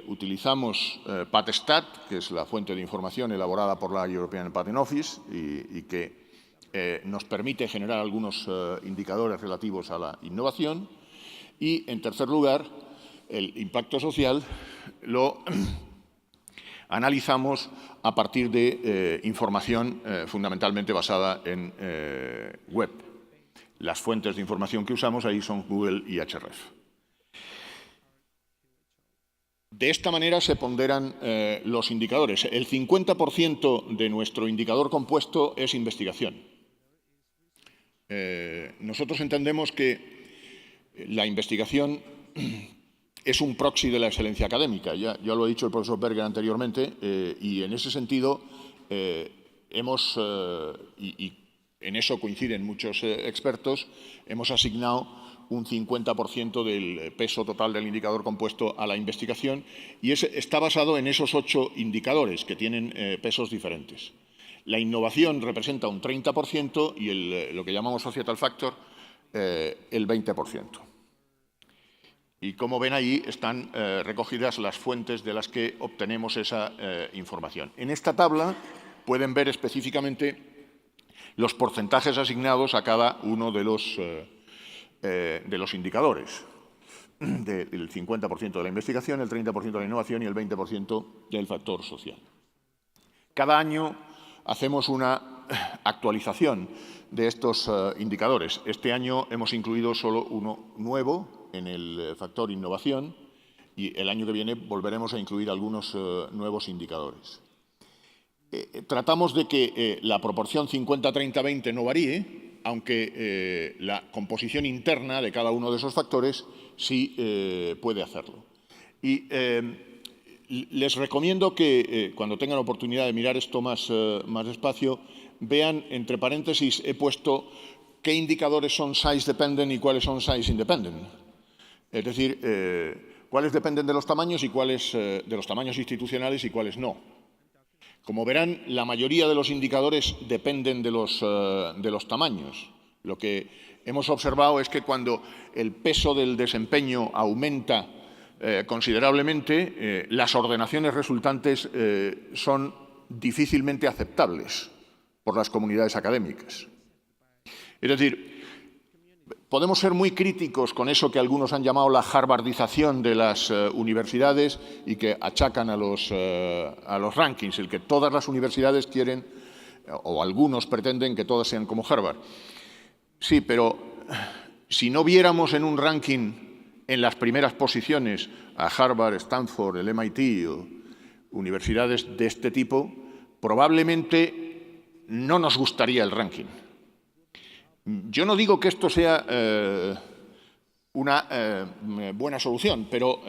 utilizamos PatStat, que es la fuente de información elaborada por la European Patent Office y que nos permite generar algunos indicadores relativos a la innovación. Y, en tercer lugar, el impacto social lo analizamos a partir de información fundamentalmente basada en web. Las fuentes de información que usamos ahí son Google y Ahrefs. De esta manera se ponderan los indicadores. El 50% de nuestro indicador compuesto es investigación. Nosotros entendemos que la investigación es un proxy de la excelencia académica. Ya lo ha dicho el profesor Berger anteriormente, y en ese sentido y en eso coinciden muchos expertos, hemos asignado un 50% del peso total del indicador compuesto a la investigación y está basado en esos 8 indicadores que tienen pesos diferentes. La innovación representa un 30% y lo que llamamos societal factor el 20%. Y como ven ahí están recogidas las fuentes de las que obtenemos esa información. En esta tabla pueden ver específicamente los porcentajes asignados a cada uno de los indicadores. El 50% de la investigación, el 30% de la innovación y el 20% del factor social. Cada año hacemos una actualización de estos indicadores. Este año hemos incluido solo uno nuevo en el factor innovación y el año que viene volveremos a incluir algunos nuevos indicadores. Tratamos de que la proporción 50-30-20 no varíe, aunque la composición interna de cada uno de esos factores sí puede hacerlo. Y les recomiendo que cuando tengan oportunidad de mirar esto más despacio, vean, entre paréntesis, he puesto qué indicadores son size dependent y cuáles son size independent. Es decir, cuáles dependen de los tamaños y cuáles de los tamaños institucionales y cuáles no. Como verán, la mayoría de los indicadores dependen de los tamaños. Lo que hemos observado es que cuando el peso del desempeño aumenta considerablemente, las ordenaciones resultantes son difícilmente aceptables por las comunidades académicas. Es decir, podemos ser muy críticos con eso que algunos han llamado la harvardización de las universidades y que achacan a los rankings, el que todas las universidades quieren, o algunos pretenden que todas sean como Harvard. Sí, pero si no viéramos en un ranking en las primeras posiciones a Harvard, Stanford, el MIT o universidades de este tipo, probablemente no nos gustaría el ranking. Yo no digo que esto sea una buena solución, pero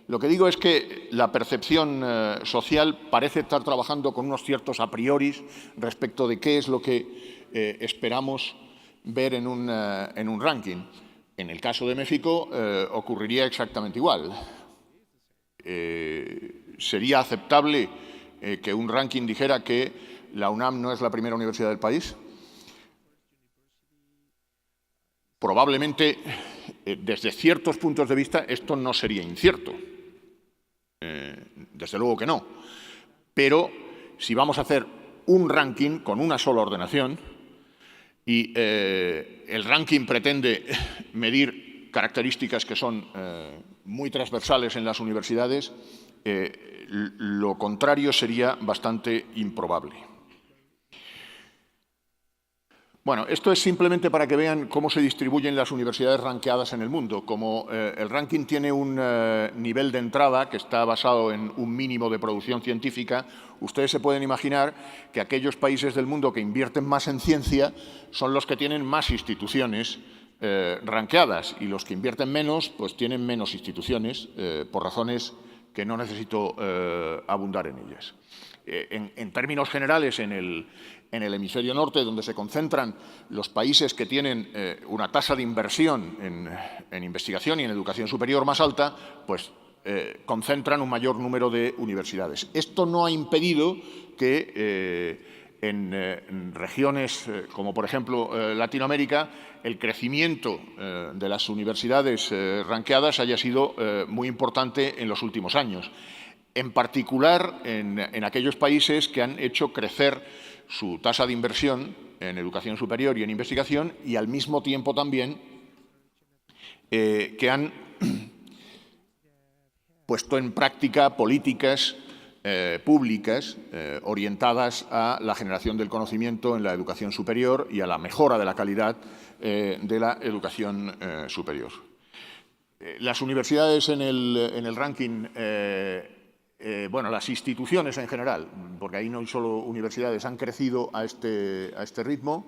lo que digo es que la percepción social parece estar trabajando con unos ciertos a priori respecto de qué es lo que esperamos ver en un ranking. En el caso de México ocurriría exactamente igual. ¿Sería aceptable que un ranking dijera que la UNAM no es la primera universidad del país? Probablemente, desde ciertos puntos de vista, esto no sería incierto. Desde luego que no. Pero si vamos a hacer un ranking con una sola ordenación y el ranking pretende medir características que son muy transversales en las universidades, lo contrario sería bastante improbable. Bueno, esto es simplemente para que vean cómo se distribuyen las universidades ranqueadas en el mundo. Como el ranking tiene un nivel de entrada que está basado en un mínimo de producción científica, ustedes se pueden imaginar que aquellos países del mundo que invierten más en ciencia son los que tienen más instituciones ranqueadas y los que invierten menos pues tienen menos instituciones por razones que no necesito abundar en ellas. En términos generales, en el hemisferio norte, donde se concentran los países que tienen una tasa de inversión en investigación y en educación superior más alta, pues concentran un mayor número de universidades. Esto no ha impedido que en regiones como, por ejemplo, Latinoamérica, el crecimiento de las universidades ranqueadas haya sido muy importante en los últimos años. En particular en aquellos países que han hecho crecer su tasa de inversión en educación superior y en investigación y al mismo tiempo también que han puesto en práctica políticas públicas orientadas a la generación del conocimiento en la educación superior y a la mejora de la calidad de la educación superior. Las universidades en el ranking bueno, las instituciones en general, porque ahí no hay solo universidades, han crecido a este ritmo.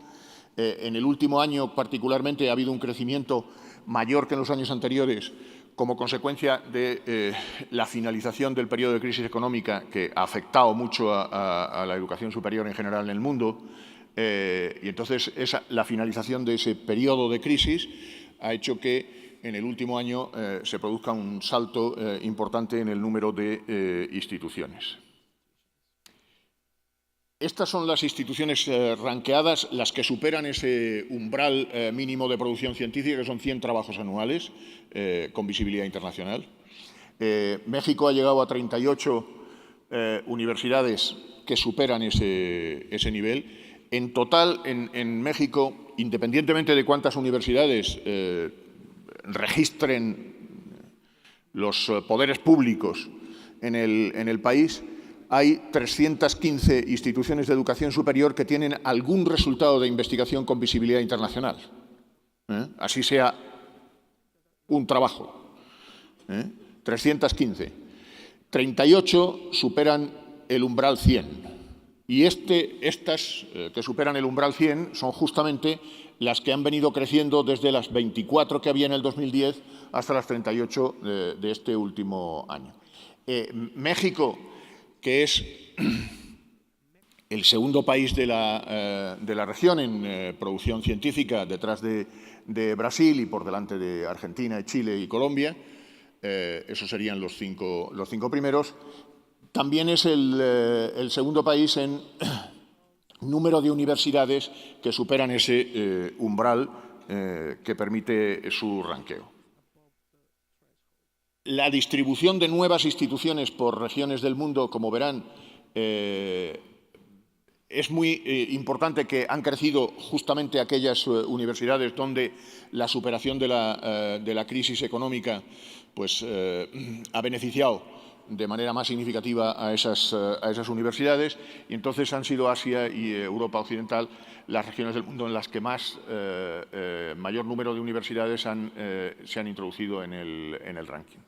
En el último año, particularmente, ha habido un crecimiento mayor que en los años anteriores como consecuencia de la finalización del periodo de crisis económica que ha afectado mucho a la educación superior en general en el mundo. Y entonces la finalización de ese periodo de crisis ha hecho que en el último año se produzca un salto importante en el número de instituciones. Estas son las instituciones ranqueadas, las que superan ese umbral mínimo de producción científica, que son 100 trabajos anuales con visibilidad internacional. México ha llegado a 38 universidades que superan ese nivel. En total, en México, independientemente de cuántas universidades registren los poderes públicos en el país, hay 315 instituciones de educación superior que tienen algún resultado de investigación con visibilidad internacional. Así sea un trabajo. 315. 38 superan el umbral 100. Y estas que superan el umbral 100 son justamente las que han venido creciendo desde las 24 que había en el 2010 hasta las 38 de este último año. México, que es el segundo país de la región en producción científica, detrás de Brasil y por delante de Argentina, Chile y Colombia, esos serían los cinco primeros. También es el segundo país en número de universidades que superan ese umbral que permite su ranqueo. La distribución de nuevas instituciones por regiones del mundo, como verán, es muy importante que han crecido justamente aquellas universidades donde la superación de la crisis económica pues, ha beneficiado de manera más significativa a esas universidades, y entonces han sido Asia y Europa Occidental las regiones del mundo en las que mayor número de universidades se han introducido en el ranking.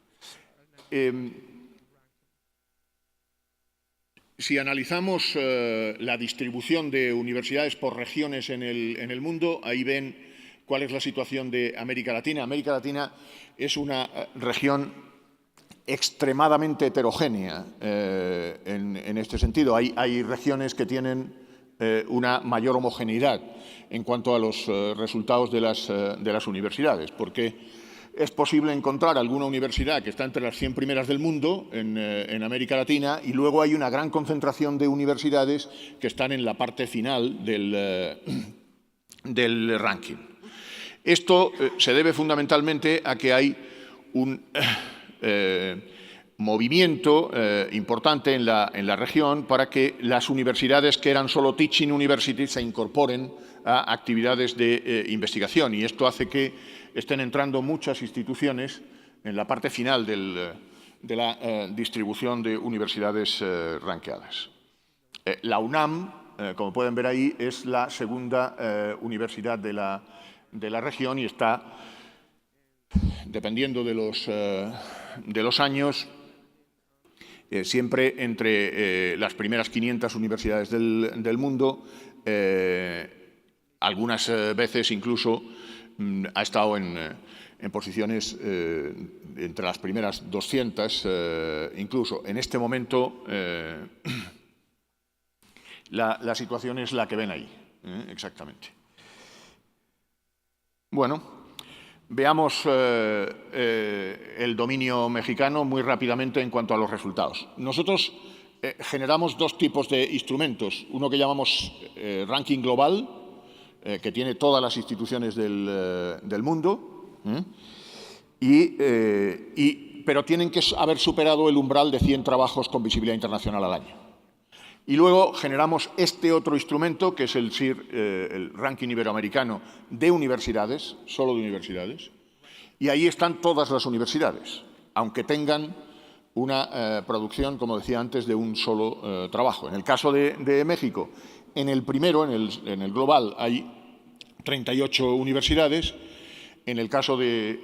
Si analizamos la distribución de universidades por regiones en el mundo, ahí ven cuál es la situación de América Latina. América Latina es una región extremadamente heterogénea en este sentido. Hay regiones que tienen una mayor homogeneidad en cuanto a los resultados de las universidades, porque es posible encontrar alguna universidad que está entre las 100 primeras del mundo en América Latina, y luego hay una gran concentración de universidades que están en la parte final del ranking. Esto se debe fundamentalmente a que hay un movimiento importante en la región para que las universidades que eran solo teaching universities se incorporen a actividades de investigación, y esto hace que estén entrando muchas instituciones en la parte final de la distribución de universidades ranqueadas. La UNAM, como pueden ver ahí, es la segunda universidad de la región y está, dependiendo de los años, siempre entre las primeras 500 universidades del mundo. Algunas veces incluso ha estado en posiciones entre las primeras 200, incluso. En este momento la situación es la que ven ahí, exactamente. Bueno, veamos el dominio mexicano muy rápidamente en cuanto a los resultados. Nosotros generamos dos tipos de instrumentos, uno que llamamos ranking global, que tiene todas las instituciones del mundo, pero tienen que haber superado el umbral de 100 trabajos con visibilidad internacional al año. Y luego generamos este otro instrumento, que es el SIR, el ranking iberoamericano de universidades, solo de universidades, y ahí están todas las universidades, aunque tengan una producción, como decía antes, de un solo trabajo. En el caso de México, en el primero, en el global, hay 38 universidades. En el caso del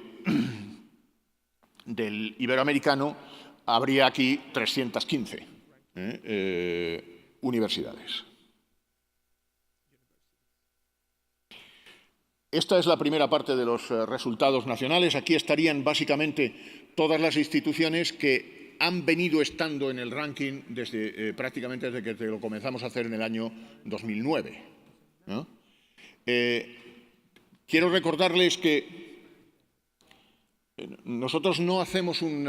iberoamericano, habría aquí 315 universidades. Esta es la primera parte de los resultados nacionales. Aquí estarían básicamente todas las instituciones que han venido estando en el ranking prácticamente desde que lo comenzamos a hacer en el año 2009, ¿no? Quiero recordarles que nosotros no hacemos un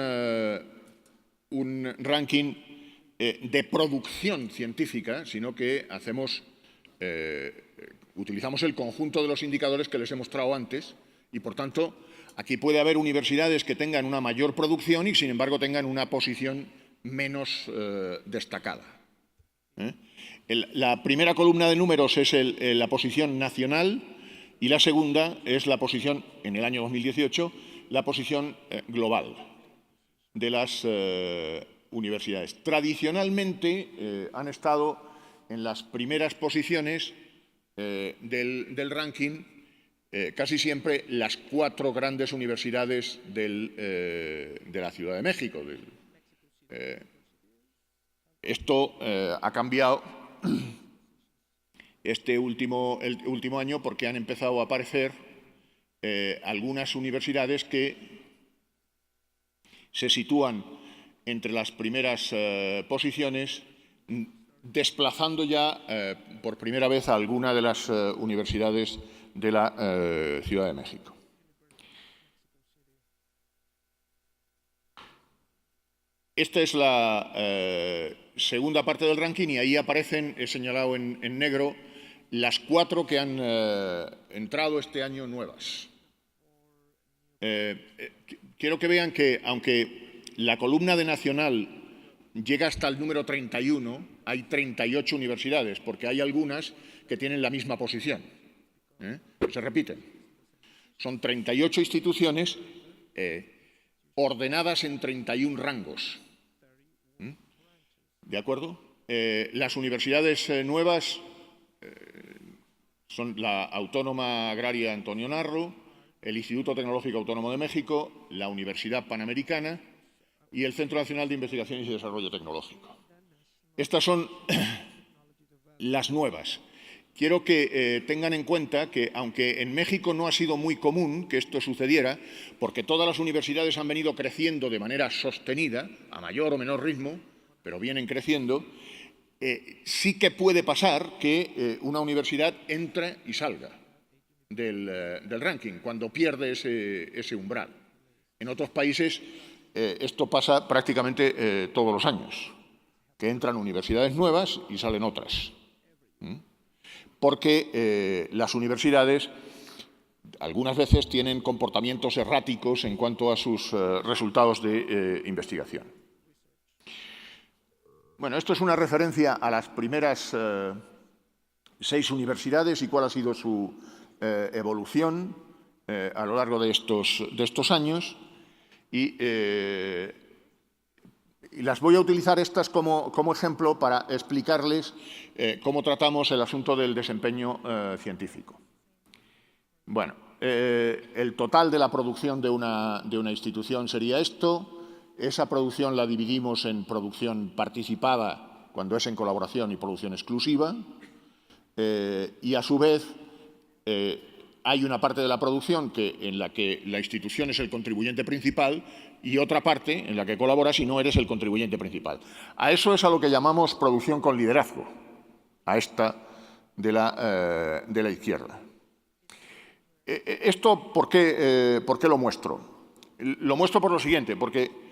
ranking de producción científica, sino que utilizamos el conjunto de los indicadores que les he mostrado antes, y por tanto aquí puede haber universidades que tengan una mayor producción y sin embargo tengan una posición menos destacada. La primera columna de números es la posición nacional, y la segunda es la posición, en el año 2018, la posición global de las universidades. Tradicionalmente han estado en las primeras posiciones del ranking casi siempre las 4 grandes universidades de la Ciudad de México. Esto ha cambiado el último año porque han empezado a aparecer algunas universidades que se sitúan entre las primeras posiciones, desplazando ya por primera vez a alguna de las universidades de la Ciudad de México. Esta es la segunda parte del ranking y ahí aparecen, he señalado en negro, las 4 que han entrado este año nuevas. Quiero que vean que, aunque la columna de nacional llega hasta el número 31, hay 38 universidades, porque hay algunas que tienen la misma posición. Se repiten. Son 38 instituciones ordenadas en 31 rangos. ¿De acuerdo? Las universidades nuevas son la Autónoma Agraria Antonio Narro, el Instituto Tecnológico Autónomo de México, la Universidad Panamericana y el Centro Nacional de Investigaciones y Desarrollo Tecnológico. Estas son las nuevas. Quiero que tengan en cuenta que, aunque en México no ha sido muy común que esto sucediera, porque todas las universidades han venido creciendo de manera sostenida, a mayor o menor ritmo, pero vienen creciendo, sí que puede pasar que una universidad entre y salga del ranking cuando pierde ese umbral. En otros países esto pasa prácticamente todos los años, que entran universidades nuevas y salen otras. Porque las universidades algunas veces tienen comportamientos erráticos en cuanto a sus resultados de investigación. Bueno, esto es una referencia a las primeras 6 universidades y cuál ha sido su evolución a lo largo de estos años. Y las voy a utilizar estas como ejemplo para explicarles cómo tratamos el asunto del desempeño científico. Bueno, el total de la producción de una institución sería esto. Esa producción la dividimos en producción participada, cuando es en colaboración, y producción exclusiva. Y a su vez hay una parte de la producción en la que la institución es el contribuyente principal y otra parte en la que colaboras si no eres el contribuyente principal. A eso es a lo que llamamos producción con liderazgo, a esta de la izquierda. ¿Esto por qué lo muestro? Lo muestro por lo siguiente, porque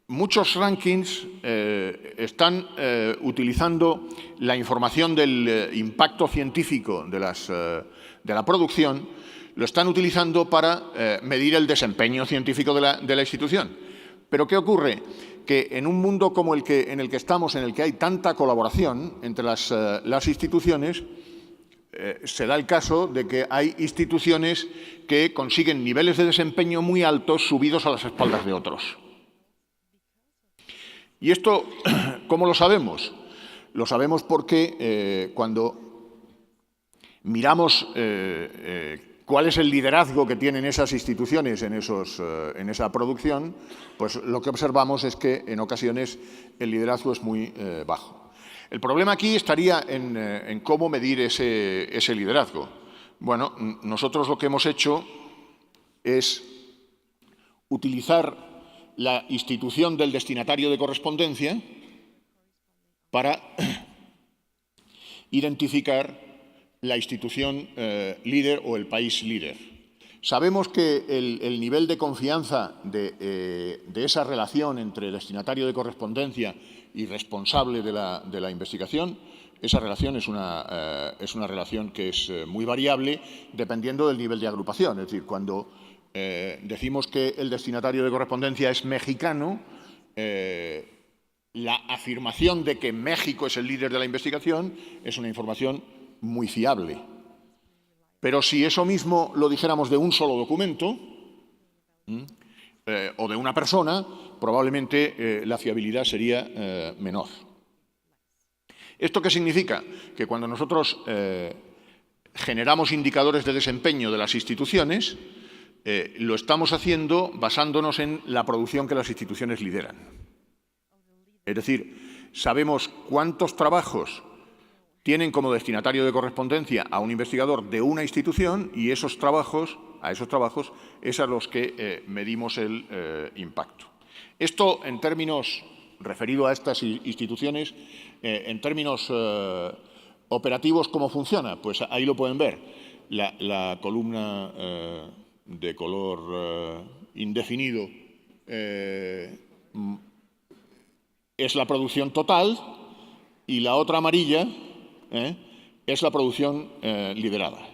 muchos rankings están utilizando la información del impacto científico de la producción, lo están utilizando para medir el desempeño científico de la institución. Pero ¿qué ocurre? Que en un mundo como en el que estamos, en el que hay tanta colaboración entre las instituciones, se da el caso de que hay instituciones que consiguen niveles de desempeño muy altos subidos a las espaldas de otros. ¿Y esto cómo lo sabemos? Lo sabemos porque cuando miramos cuál es el liderazgo que tienen esas instituciones en esa producción, pues lo que observamos es que en ocasiones el liderazgo es muy bajo. El problema aquí estaría en cómo medir ese liderazgo. Bueno, nosotros lo que hemos hecho es utilizar la institución del destinatario de correspondencia para identificar la institución líder o el país líder. Sabemos que el nivel de confianza de esa relación entre destinatario de correspondencia y responsable de la investigación, esa relación es una relación que es muy variable dependiendo del nivel de agrupación. Es decir, cuando decimos que el destinatario de correspondencia es mexicano, la afirmación de que México es el líder de la investigación es una información muy fiable. Pero si eso mismo lo dijéramos de un solo documento o de una persona, probablemente la fiabilidad sería menor. ¿Esto qué significa? Que cuando nosotros generamos indicadores de desempeño de las instituciones, lo estamos haciendo basándonos en la producción que las instituciones lideran. Es decir, sabemos cuántos trabajos tienen como destinatario de correspondencia a un investigador de una institución y a esos trabajos es a los que medimos el impacto. Esto, en términos, referido a estas instituciones, en términos operativos, ¿cómo funciona? Pues ahí lo pueden ver. La columna de color indefinido es la producción total y la otra amarilla es la producción liderada.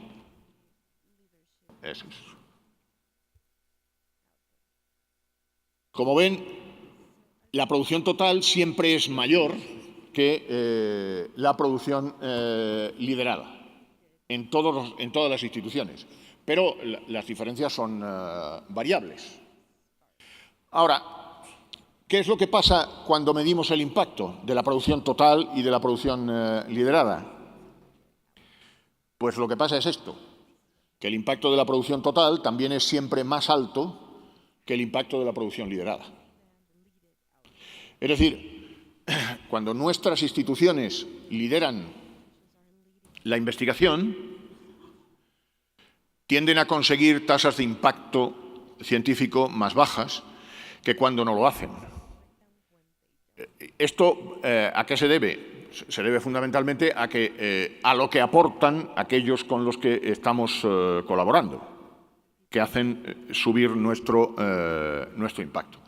Eso es. Como ven, la producción total siempre es mayor que la producción liderada en todas las instituciones, pero las diferencias son variables. Ahora, ¿qué es lo que pasa cuando medimos el impacto de la producción total y de la producción liderada? Pues lo que pasa es esto, que el impacto de la producción total también es siempre más alto que el impacto de la producción liderada. Es decir, cuando nuestras instituciones lideran la investigación, tienden a conseguir tasas de impacto científico más bajas que cuando no lo hacen. ¿Esto a qué se debe? Se debe fundamentalmente a lo que aportan aquellos con los que estamos colaborando, que hacen subir nuestro impacto.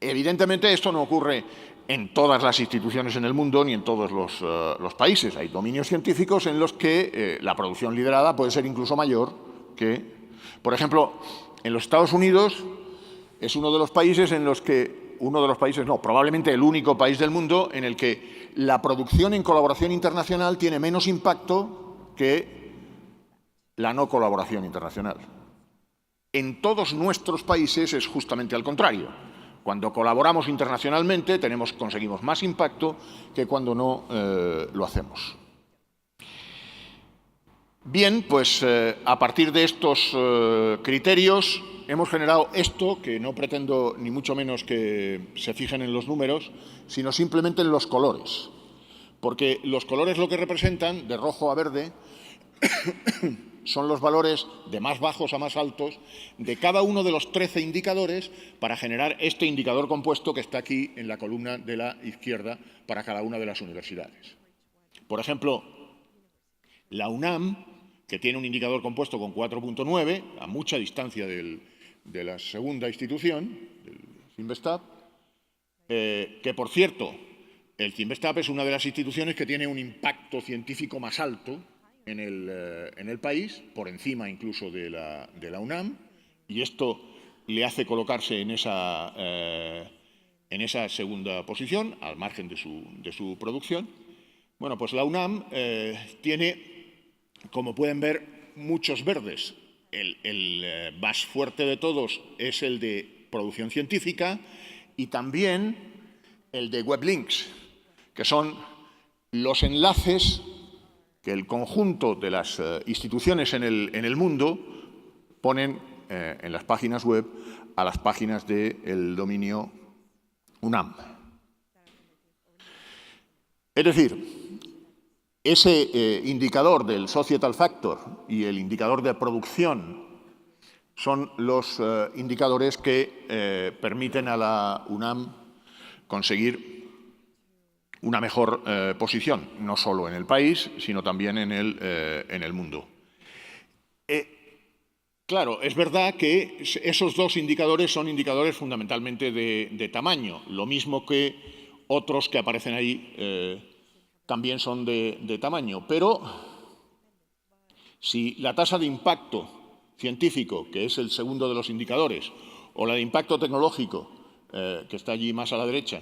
Evidentemente, esto no ocurre en todas las instituciones en el mundo ni en todos los países. Hay dominios científicos en los que la producción liderada puede ser incluso mayor que, por ejemplo, en los Estados Unidos es uno de los países en los que, probablemente el único país del mundo en el que la producción en colaboración internacional tiene menos impacto que la no colaboración internacional. En todos nuestros países es justamente al contrario. Cuando colaboramos internacionalmente conseguimos más impacto que cuando no lo hacemos. Bien, pues a partir de estos criterios hemos generado esto, que no pretendo ni mucho menos que se fijen en los números, sino simplemente en los colores. Porque los colores lo que representan, de rojo a verde, son los valores de más bajos a más altos de cada uno de los 13 indicadores para generar este indicador compuesto que está aquí en la columna de la izquierda para cada una de las universidades. Por ejemplo, la UNAM, que tiene un indicador compuesto con 4.9, a mucha distancia de la segunda institución, el CIMBESTAB, que, por cierto, el CIMBESTAB es una de las instituciones que tiene un impacto científico más alto en el país, por encima incluso de la UNAM, y esto le hace colocarse en esa segunda posición, al margen de su producción. Bueno, pues la UNAM tiene, como pueden ver, muchos verdes. El más fuerte de todos es el de producción científica y también el de web links, que son los enlaces que el conjunto de las instituciones en el mundo ponen en las páginas web a las páginas del dominio UNAM. Es decir, ese indicador del Societal Factor y el indicador de producción son los indicadores que permiten a la UNAM conseguir una mejor posición, no solo en el país, sino también en el mundo. Claro, es verdad que esos dos indicadores son indicadores fundamentalmente de tamaño, lo mismo que otros que aparecen ahí también son de tamaño, pero si la tasa de impacto científico, que es el segundo de los indicadores, o la de impacto tecnológico, que está allí más a la derecha,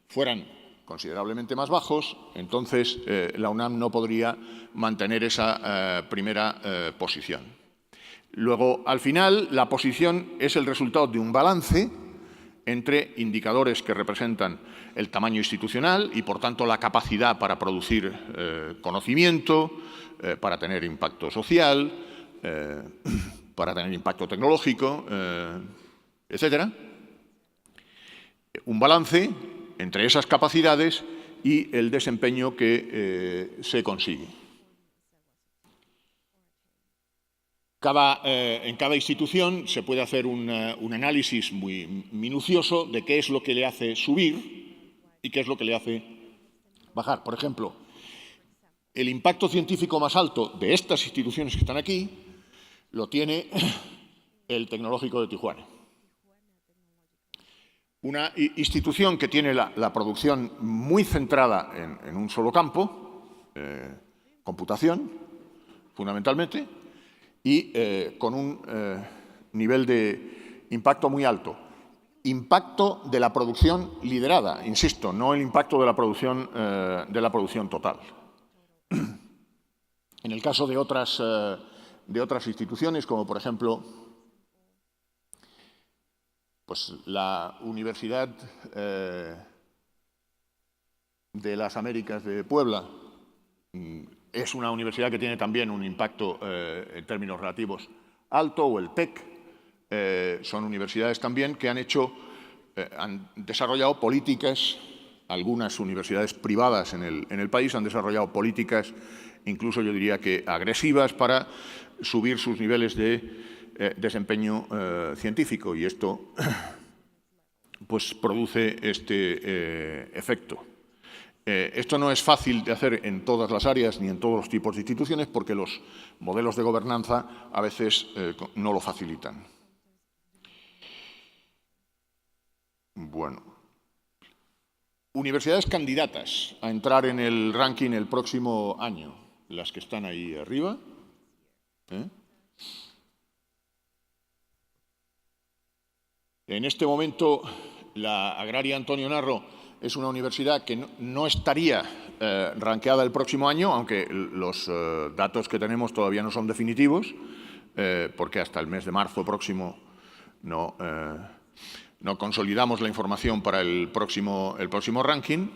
fueran considerablemente más bajos, entonces la UNAM no podría mantener esa primera posición. Luego, al final, la posición es el resultado de un balance entre indicadores que representan el tamaño institucional y, por tanto, la capacidad para producir conocimiento, para tener impacto social, para tener impacto tecnológico, etcétera. Un balance entre esas capacidades y el desempeño que se consigue. En cada institución se puede hacer un análisis muy minucioso de qué es lo que le hace subir y qué es lo que le hace bajar. Por ejemplo, el impacto científico más alto de estas instituciones que están aquí lo tiene el Tecnológico de Tijuana. Una institución que tiene la producción muy centrada en un solo campo, computación, fundamentalmente, y con un nivel de impacto muy alto. Impacto de la producción liderada, insisto, no el impacto de la producción total. En el caso de otras instituciones, como por ejemplo pues, la Universidad de las Américas de Puebla, es una universidad que tiene también un impacto en términos relativos alto, o el TEC, son universidades también que han desarrollado políticas. Algunas universidades privadas en el país han desarrollado políticas, incluso yo diría que agresivas, para subir sus niveles de desempeño científico, y esto pues produce este efecto. Esto no es fácil de hacer en todas las áreas ni en todos los tipos de instituciones, porque los modelos de gobernanza a veces no lo facilitan. Bueno. Universidades candidatas a entrar en el ranking el próximo año, las que están ahí arriba. En este momento, la Agraria Antonio Narro es una universidad que no estaría rankeada el próximo año, aunque los datos que tenemos todavía no son definitivos, porque hasta el mes de marzo próximo no consolidamos la información para el próximo ranking,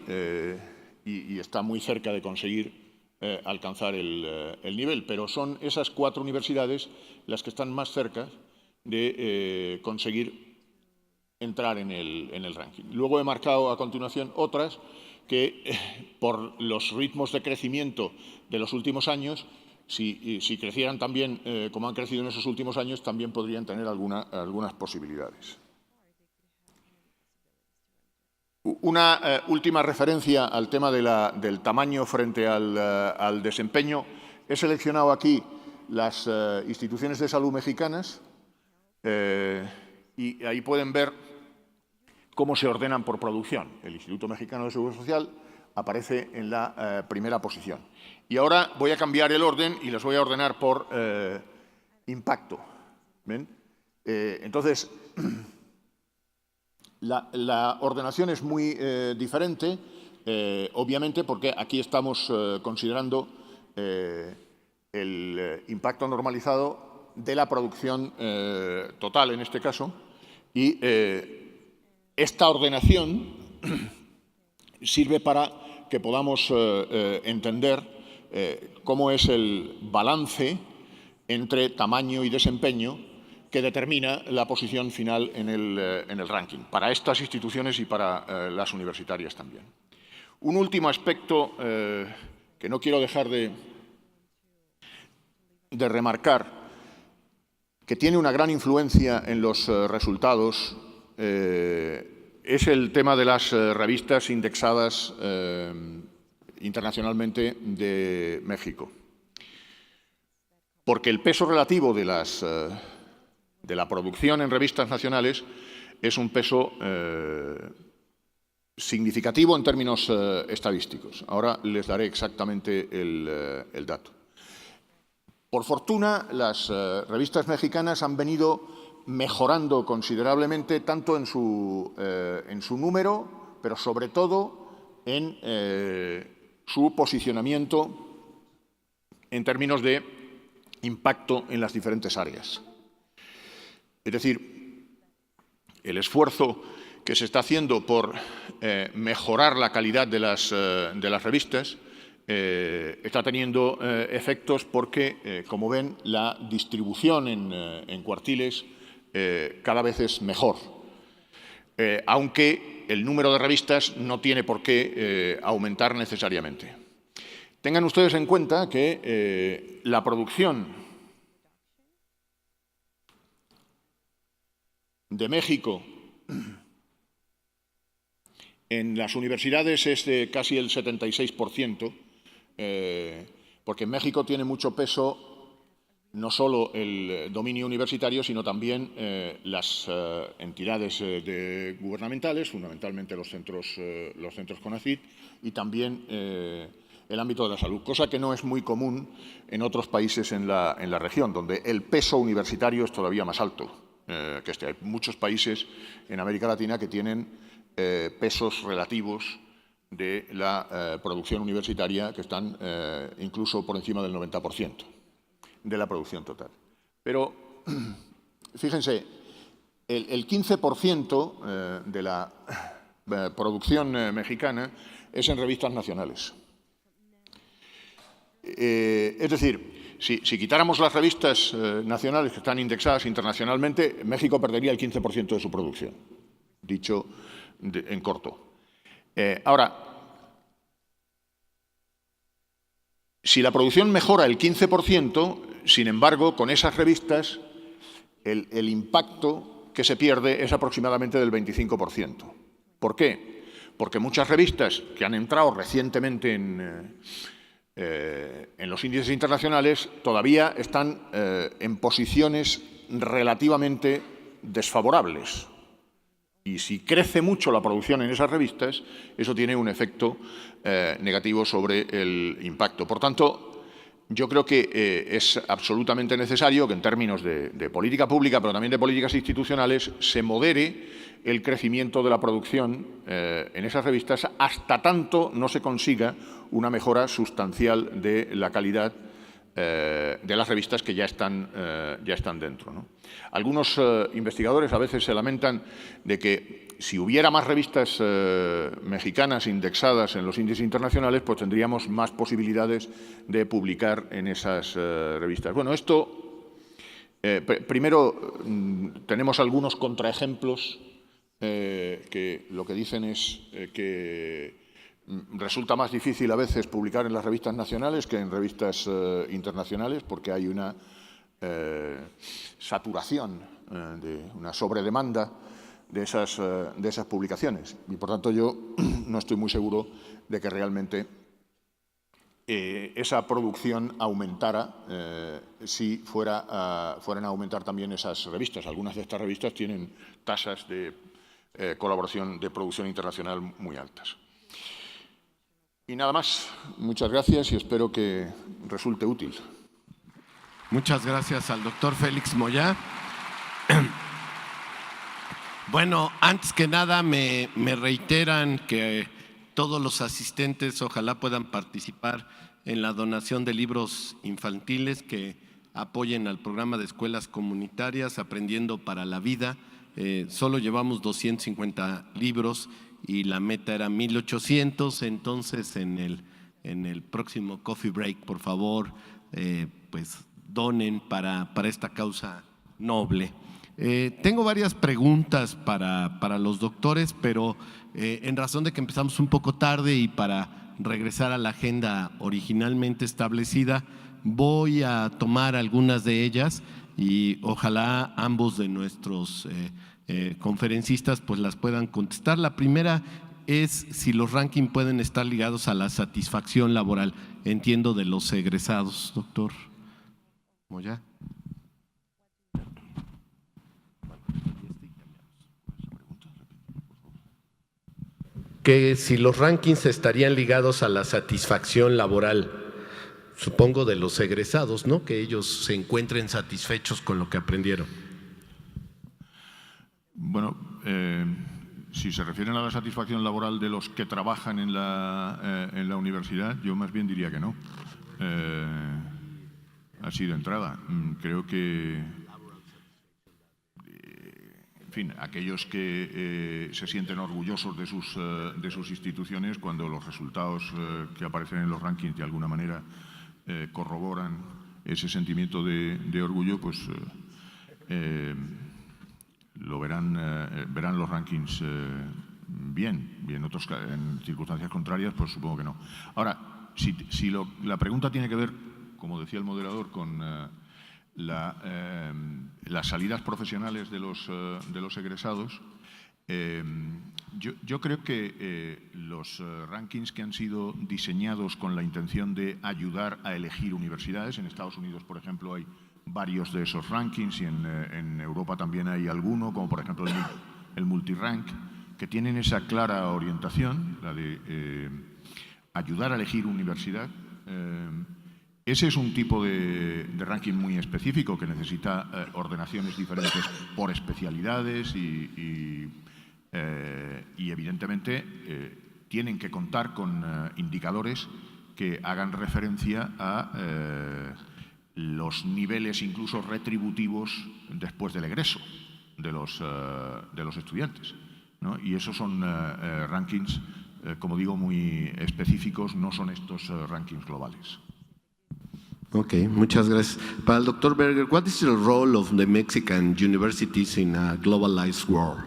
y está muy cerca de conseguir alcanzar el nivel. Pero son esas 4 universidades las que están más cerca de conseguir entrar en el ranking. Luego he marcado a continuación otras que, por los ritmos de crecimiento de los últimos años, si crecieran también como han crecido en esos últimos años, también podrían tener algunas posibilidades. Una última referencia al tema del tamaño frente al desempeño. He seleccionado aquí las instituciones de salud mexicanas, y ahí pueden ver cómo se ordenan por producción. El Instituto Mexicano de Seguro Social aparece en la primera posición. Y ahora voy a cambiar el orden y las voy a ordenar por impacto. ¿Ven? Entonces, la ordenación es muy diferente, obviamente, porque aquí estamos considerando el impacto normalizado de la producción total, en este caso, y esta ordenación sirve para que podamos entender cómo es el balance entre tamaño y desempeño que determina la posición final en el ranking, para estas instituciones y para las universitarias también. Un último aspecto que no quiero dejar de remarcar, que tiene una gran influencia en los resultados, es el tema de las revistas indexadas internacionalmente de México. Porque el peso relativo de la producción en revistas nacionales es un peso significativo en términos estadísticos. Ahora les daré exactamente el dato. Por fortuna, las revistas mexicanas han venido mejorando considerablemente, tanto en su número, pero sobre todo en su posicionamiento en términos de impacto en las diferentes áreas. Es decir, el esfuerzo que se está haciendo por mejorar la calidad de las revistas está teniendo efectos porque, como ven, la distribución en cuartiles cada vez es mejor. aunque el número de revistas no tiene por qué aumentar necesariamente. Tengan ustedes en cuenta que la producción de México en las universidades es de casi el 76%, porque en México tiene mucho peso no solo el dominio universitario, sino también las entidades gubernamentales, fundamentalmente los centros CONACYT, y también el ámbito de la salud, cosa que no es muy común en otros países en la región, donde el peso universitario es todavía más alto que este. Hay muchos países en América Latina que tienen pesos relativos de la producción universitaria que están incluso por encima del 90% de la producción total. Pero, fíjense, el 15% de la producción mexicana es en revistas nacionales. Es decir, si quitáramos las revistas nacionales que están indexadas internacionalmente, México perdería el 15% de su producción, dicho en corto. Ahora, si la producción mejora el 15%, sin embargo, con esas revistas, el impacto que se pierde es aproximadamente del 25%. ¿Por qué? Porque muchas revistas que han entrado recientemente en los índices internacionales todavía están en posiciones relativamente desfavorables. Y si crece mucho la producción en esas revistas, eso tiene un efecto negativo sobre el impacto. Por tanto, yo creo que es absolutamente necesario que en términos de política pública, pero también de políticas institucionales, se modere el crecimiento de la producción en esas revistas hasta tanto no se consiga una mejora sustancial de la calidad de las revistas que ya están dentro, ¿no? Algunos investigadores a veces se lamentan de que si hubiera más revistas mexicanas indexadas en los índices internacionales, pues tendríamos más posibilidades de publicar en esas revistas. Bueno, esto, primero, tenemos algunos contraejemplos que lo que dicen es que resulta más difícil a veces publicar en las revistas nacionales que en revistas internacionales, porque hay una saturación, una sobredemanda de esas publicaciones. Y, por tanto, yo no estoy muy seguro de que realmente esa producción aumentara si fueran a aumentar también esas revistas. Algunas de estas revistas tienen tasas de colaboración, de producción internacional muy altas. Y nada más. Muchas gracias y espero que resulte útil. Muchas gracias al doctor Félix Moyá. Bueno, antes que nada me reiteran que todos los asistentes ojalá puedan participar en la donación de libros infantiles que apoyen al programa de escuelas comunitarias Aprendiendo para la Vida. Solo llevamos 250 libros y la meta era 1,800, entonces en el próximo coffee break, por favor, pues donen para esta causa noble. Tengo varias preguntas para los doctores, pero en razón de que empezamos un poco tarde y para regresar a la agenda originalmente establecida, voy a tomar algunas de ellas y ojalá ambos de nuestros conferencistas pues las puedan contestar. La primera es si los rankings pueden estar ligados a la satisfacción laboral, entiendo, de los egresados, doctor Moyá. Que si los rankings estarían ligados a la satisfacción laboral, supongo de los egresados, ¿no? Que ellos se encuentren satisfechos con lo que aprendieron. Bueno, si se refieren a la satisfacción laboral de los que trabajan en la universidad, yo más bien diría que no. Así de entrada. Creo que, en fin, aquellos que se sienten orgullosos de sus instituciones, cuando los resultados que aparecen en los rankings de alguna manera corroboran ese sentimiento de orgullo, pues lo verán verán los rankings bien, y en circunstancias contrarias, pues supongo que no. Ahora, si la pregunta tiene que ver, como decía el moderador, con las salidas profesionales de los egresados, yo creo que los rankings que han sido diseñados con la intención de ayudar a elegir universidades, en Estados Unidos, por ejemplo, hay varios de esos rankings y en Europa también hay alguno, como por ejemplo el Multirank, que tienen esa clara orientación, la de ayudar a elegir universidad. Ese es un tipo de ranking muy específico que necesita ordenaciones diferentes por especialidades y evidentemente tienen que contar con indicadores que hagan referencia a los niveles incluso retributivos después del egreso de los estudiantes, ¿no? Y esos son rankings, como digo, muy específicos, no son estos rankings globales. Okay, muchas gracias. Para el doctor Berger, what is the role of the Mexican universities in a globalized world?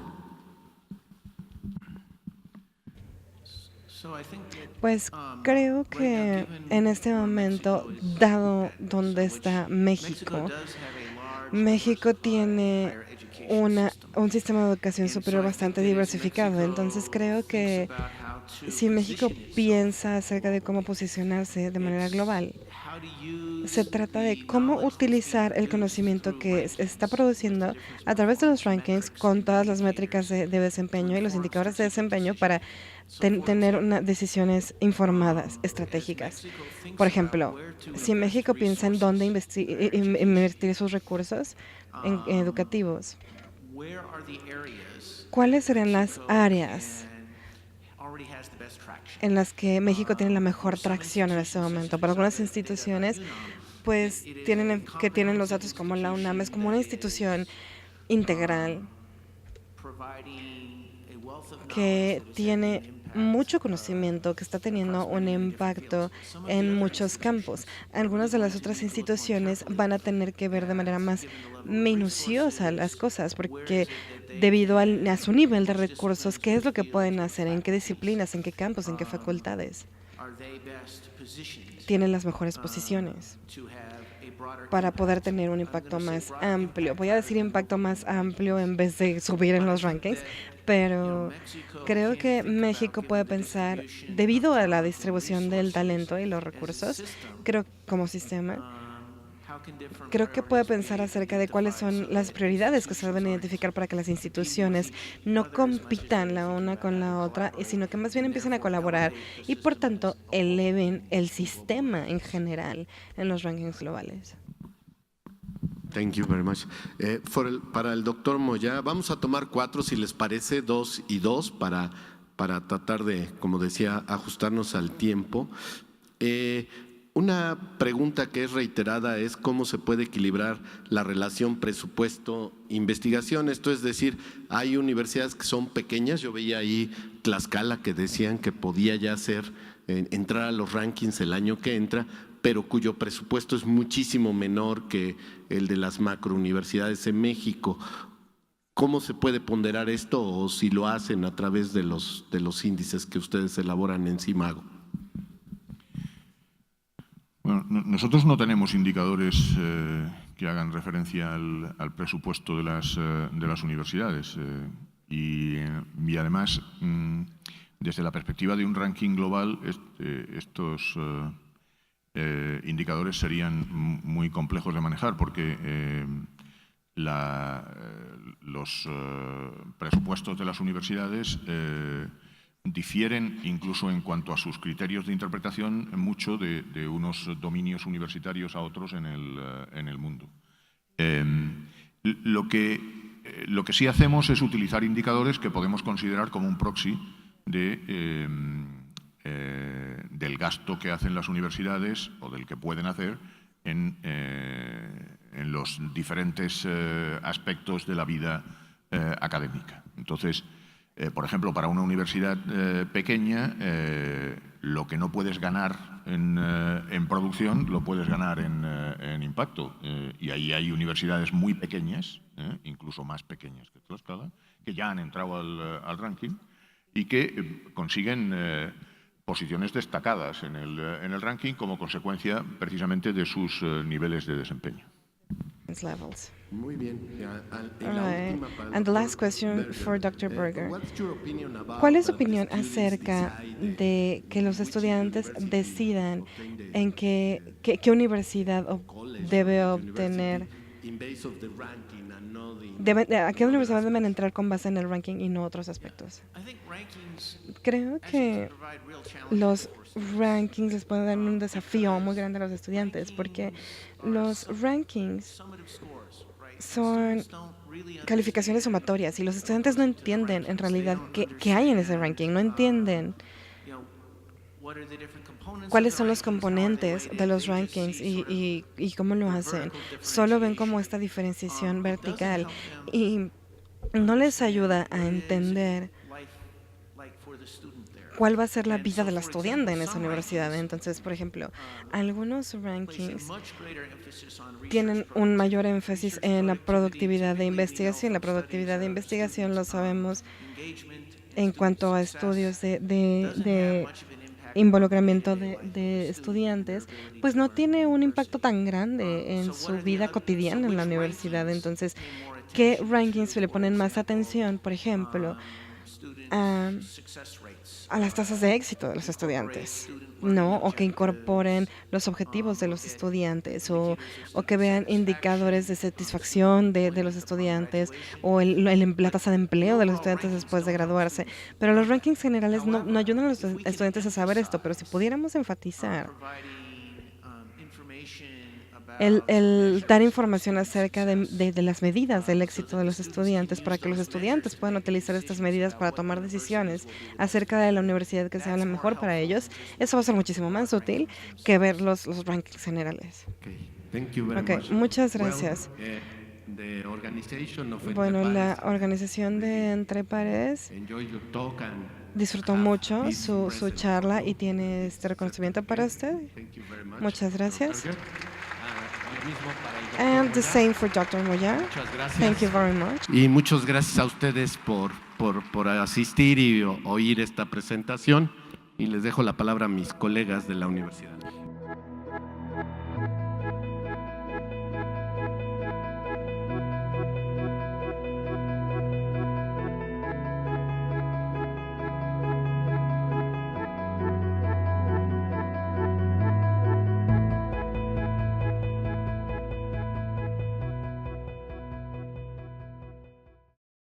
Pues creo que en este momento, dado donde está México, México tiene un sistema de educación superior bastante diversificado. Entonces creo que si México piensa acerca de cómo posicionarse de manera global, se trata de cómo utilizar el conocimiento que se está produciendo a través de los rankings con todas las métricas de desempeño y los indicadores de desempeño para tener decisiones informadas, estratégicas. Por ejemplo, si México piensa en dónde invertir sus recursos educativos, ¿cuáles serían las áreas en las que México tiene la mejor tracción en este momento? Para algunas instituciones, pues tienen los datos como la UNAM, es como una institución integral que tiene mucho conocimiento, que está teniendo un impacto en muchos campos. Algunas de las otras instituciones van a tener que ver de manera más minuciosa las cosas, porque debido a su nivel de recursos, ¿qué es lo que pueden hacer? ¿En qué disciplinas? ¿En qué campos? ¿En qué facultades? Tienen las mejores posiciones para poder tener un impacto más amplio. Voy a decir impacto más amplio en vez de subir en los rankings, pero creo que México puede pensar, debido a la distribución del talento y los recursos, creo como sistema, creo que puede pensar acerca de cuáles son las prioridades que se deben identificar para que las instituciones no compitan la una con la otra, sino que más bien empiecen a colaborar y, por tanto, eleven el sistema en general en los rankings globales. Thank you very much. Para el doctor Moya, vamos a tomar 4, si les parece, 2 y 2, para tratar de, como decía, ajustarnos al tiempo. Una pregunta que es reiterada es cómo se puede equilibrar la relación presupuesto-investigación. Esto es decir, hay universidades que son pequeñas. Yo veía ahí Tlaxcala que decían que podía ya entrar a los rankings el año que entra, pero cuyo presupuesto es muchísimo menor que el de las macrouniversidades en México. ¿Cómo se puede ponderar esto, o si lo hacen a través de los índices que ustedes elaboran en CIMAGO? Bueno, nosotros no tenemos indicadores que hagan referencia al presupuesto de las universidades y además, desde la perspectiva de un ranking global, estos indicadores serían muy complejos de manejar, porque los presupuestos de las universidades difieren incluso en cuanto a sus criterios de interpretación mucho de unos dominios universitarios a otros en el mundo. Lo que sí hacemos es utilizar indicadores que podemos considerar como un proxy del gasto que hacen las universidades o del que pueden hacer en los diferentes aspectos de la vida académica. Entonces, por ejemplo, para una universidad pequeña, lo que no puedes ganar en producción lo puedes ganar en impacto. Y ahí hay universidades muy pequeñas, incluso más pequeñas que Tlaxcala, que ya han entrado al ranking y que consiguen posiciones destacadas en el ranking como consecuencia precisamente de sus niveles de desempeño. Levels. Muy bien. All right. And the last question for Dr. Berger. ¿Cuál es su opinión acerca de que los estudiantes decidan en qué universidad debe obtener, a qué universidad deben entrar con base en el ranking y no otros aspectos? Creo que los rankings les pueden dar un desafío muy grande a los estudiantes, porque los rankings son calificaciones sumatorias y los estudiantes no entienden en realidad qué hay en ese ranking, no entienden cuáles son los componentes de los rankings y cómo lo hacen. Solo ven como esta diferenciación vertical y no les ayuda a entender cuál va a ser la vida del estudiante en esa universidad. Entonces, por ejemplo, algunos rankings tienen un mayor énfasis en la productividad de investigación. La productividad de investigación lo sabemos en cuanto a estudios de involucramiento de estudiantes, pues no tiene un impacto tan grande en su vida cotidiana en la universidad. Entonces, ¿qué rankings le ponen más atención, por ejemplo, a las tasas de éxito de los estudiantes, ¿no? O que incorporen los objetivos de los estudiantes, o que vean indicadores de satisfacción de los estudiantes, o la tasa de empleo de los estudiantes después de graduarse. Pero los rankings generales no ayudan a los estudiantes a saber esto, pero si pudiéramos enfatizar el dar información acerca de las medidas del éxito de los estudiantes para que los estudiantes puedan utilizar estas medidas para tomar decisiones acerca de la universidad que sea la mejor para ellos, eso va a ser muchísimo más útil que ver los rankings generales. Muchas gracias. Bueno, la organización de Entre Pares disfrutó mucho su charla y tiene este reconocimiento para usted. Muchas gracias. And the same for Dr. Moya. Thank you very much. Y muchas gracias a ustedes por asistir y oír esta presentación. Y les dejo la palabra a mis colegas de la universidad.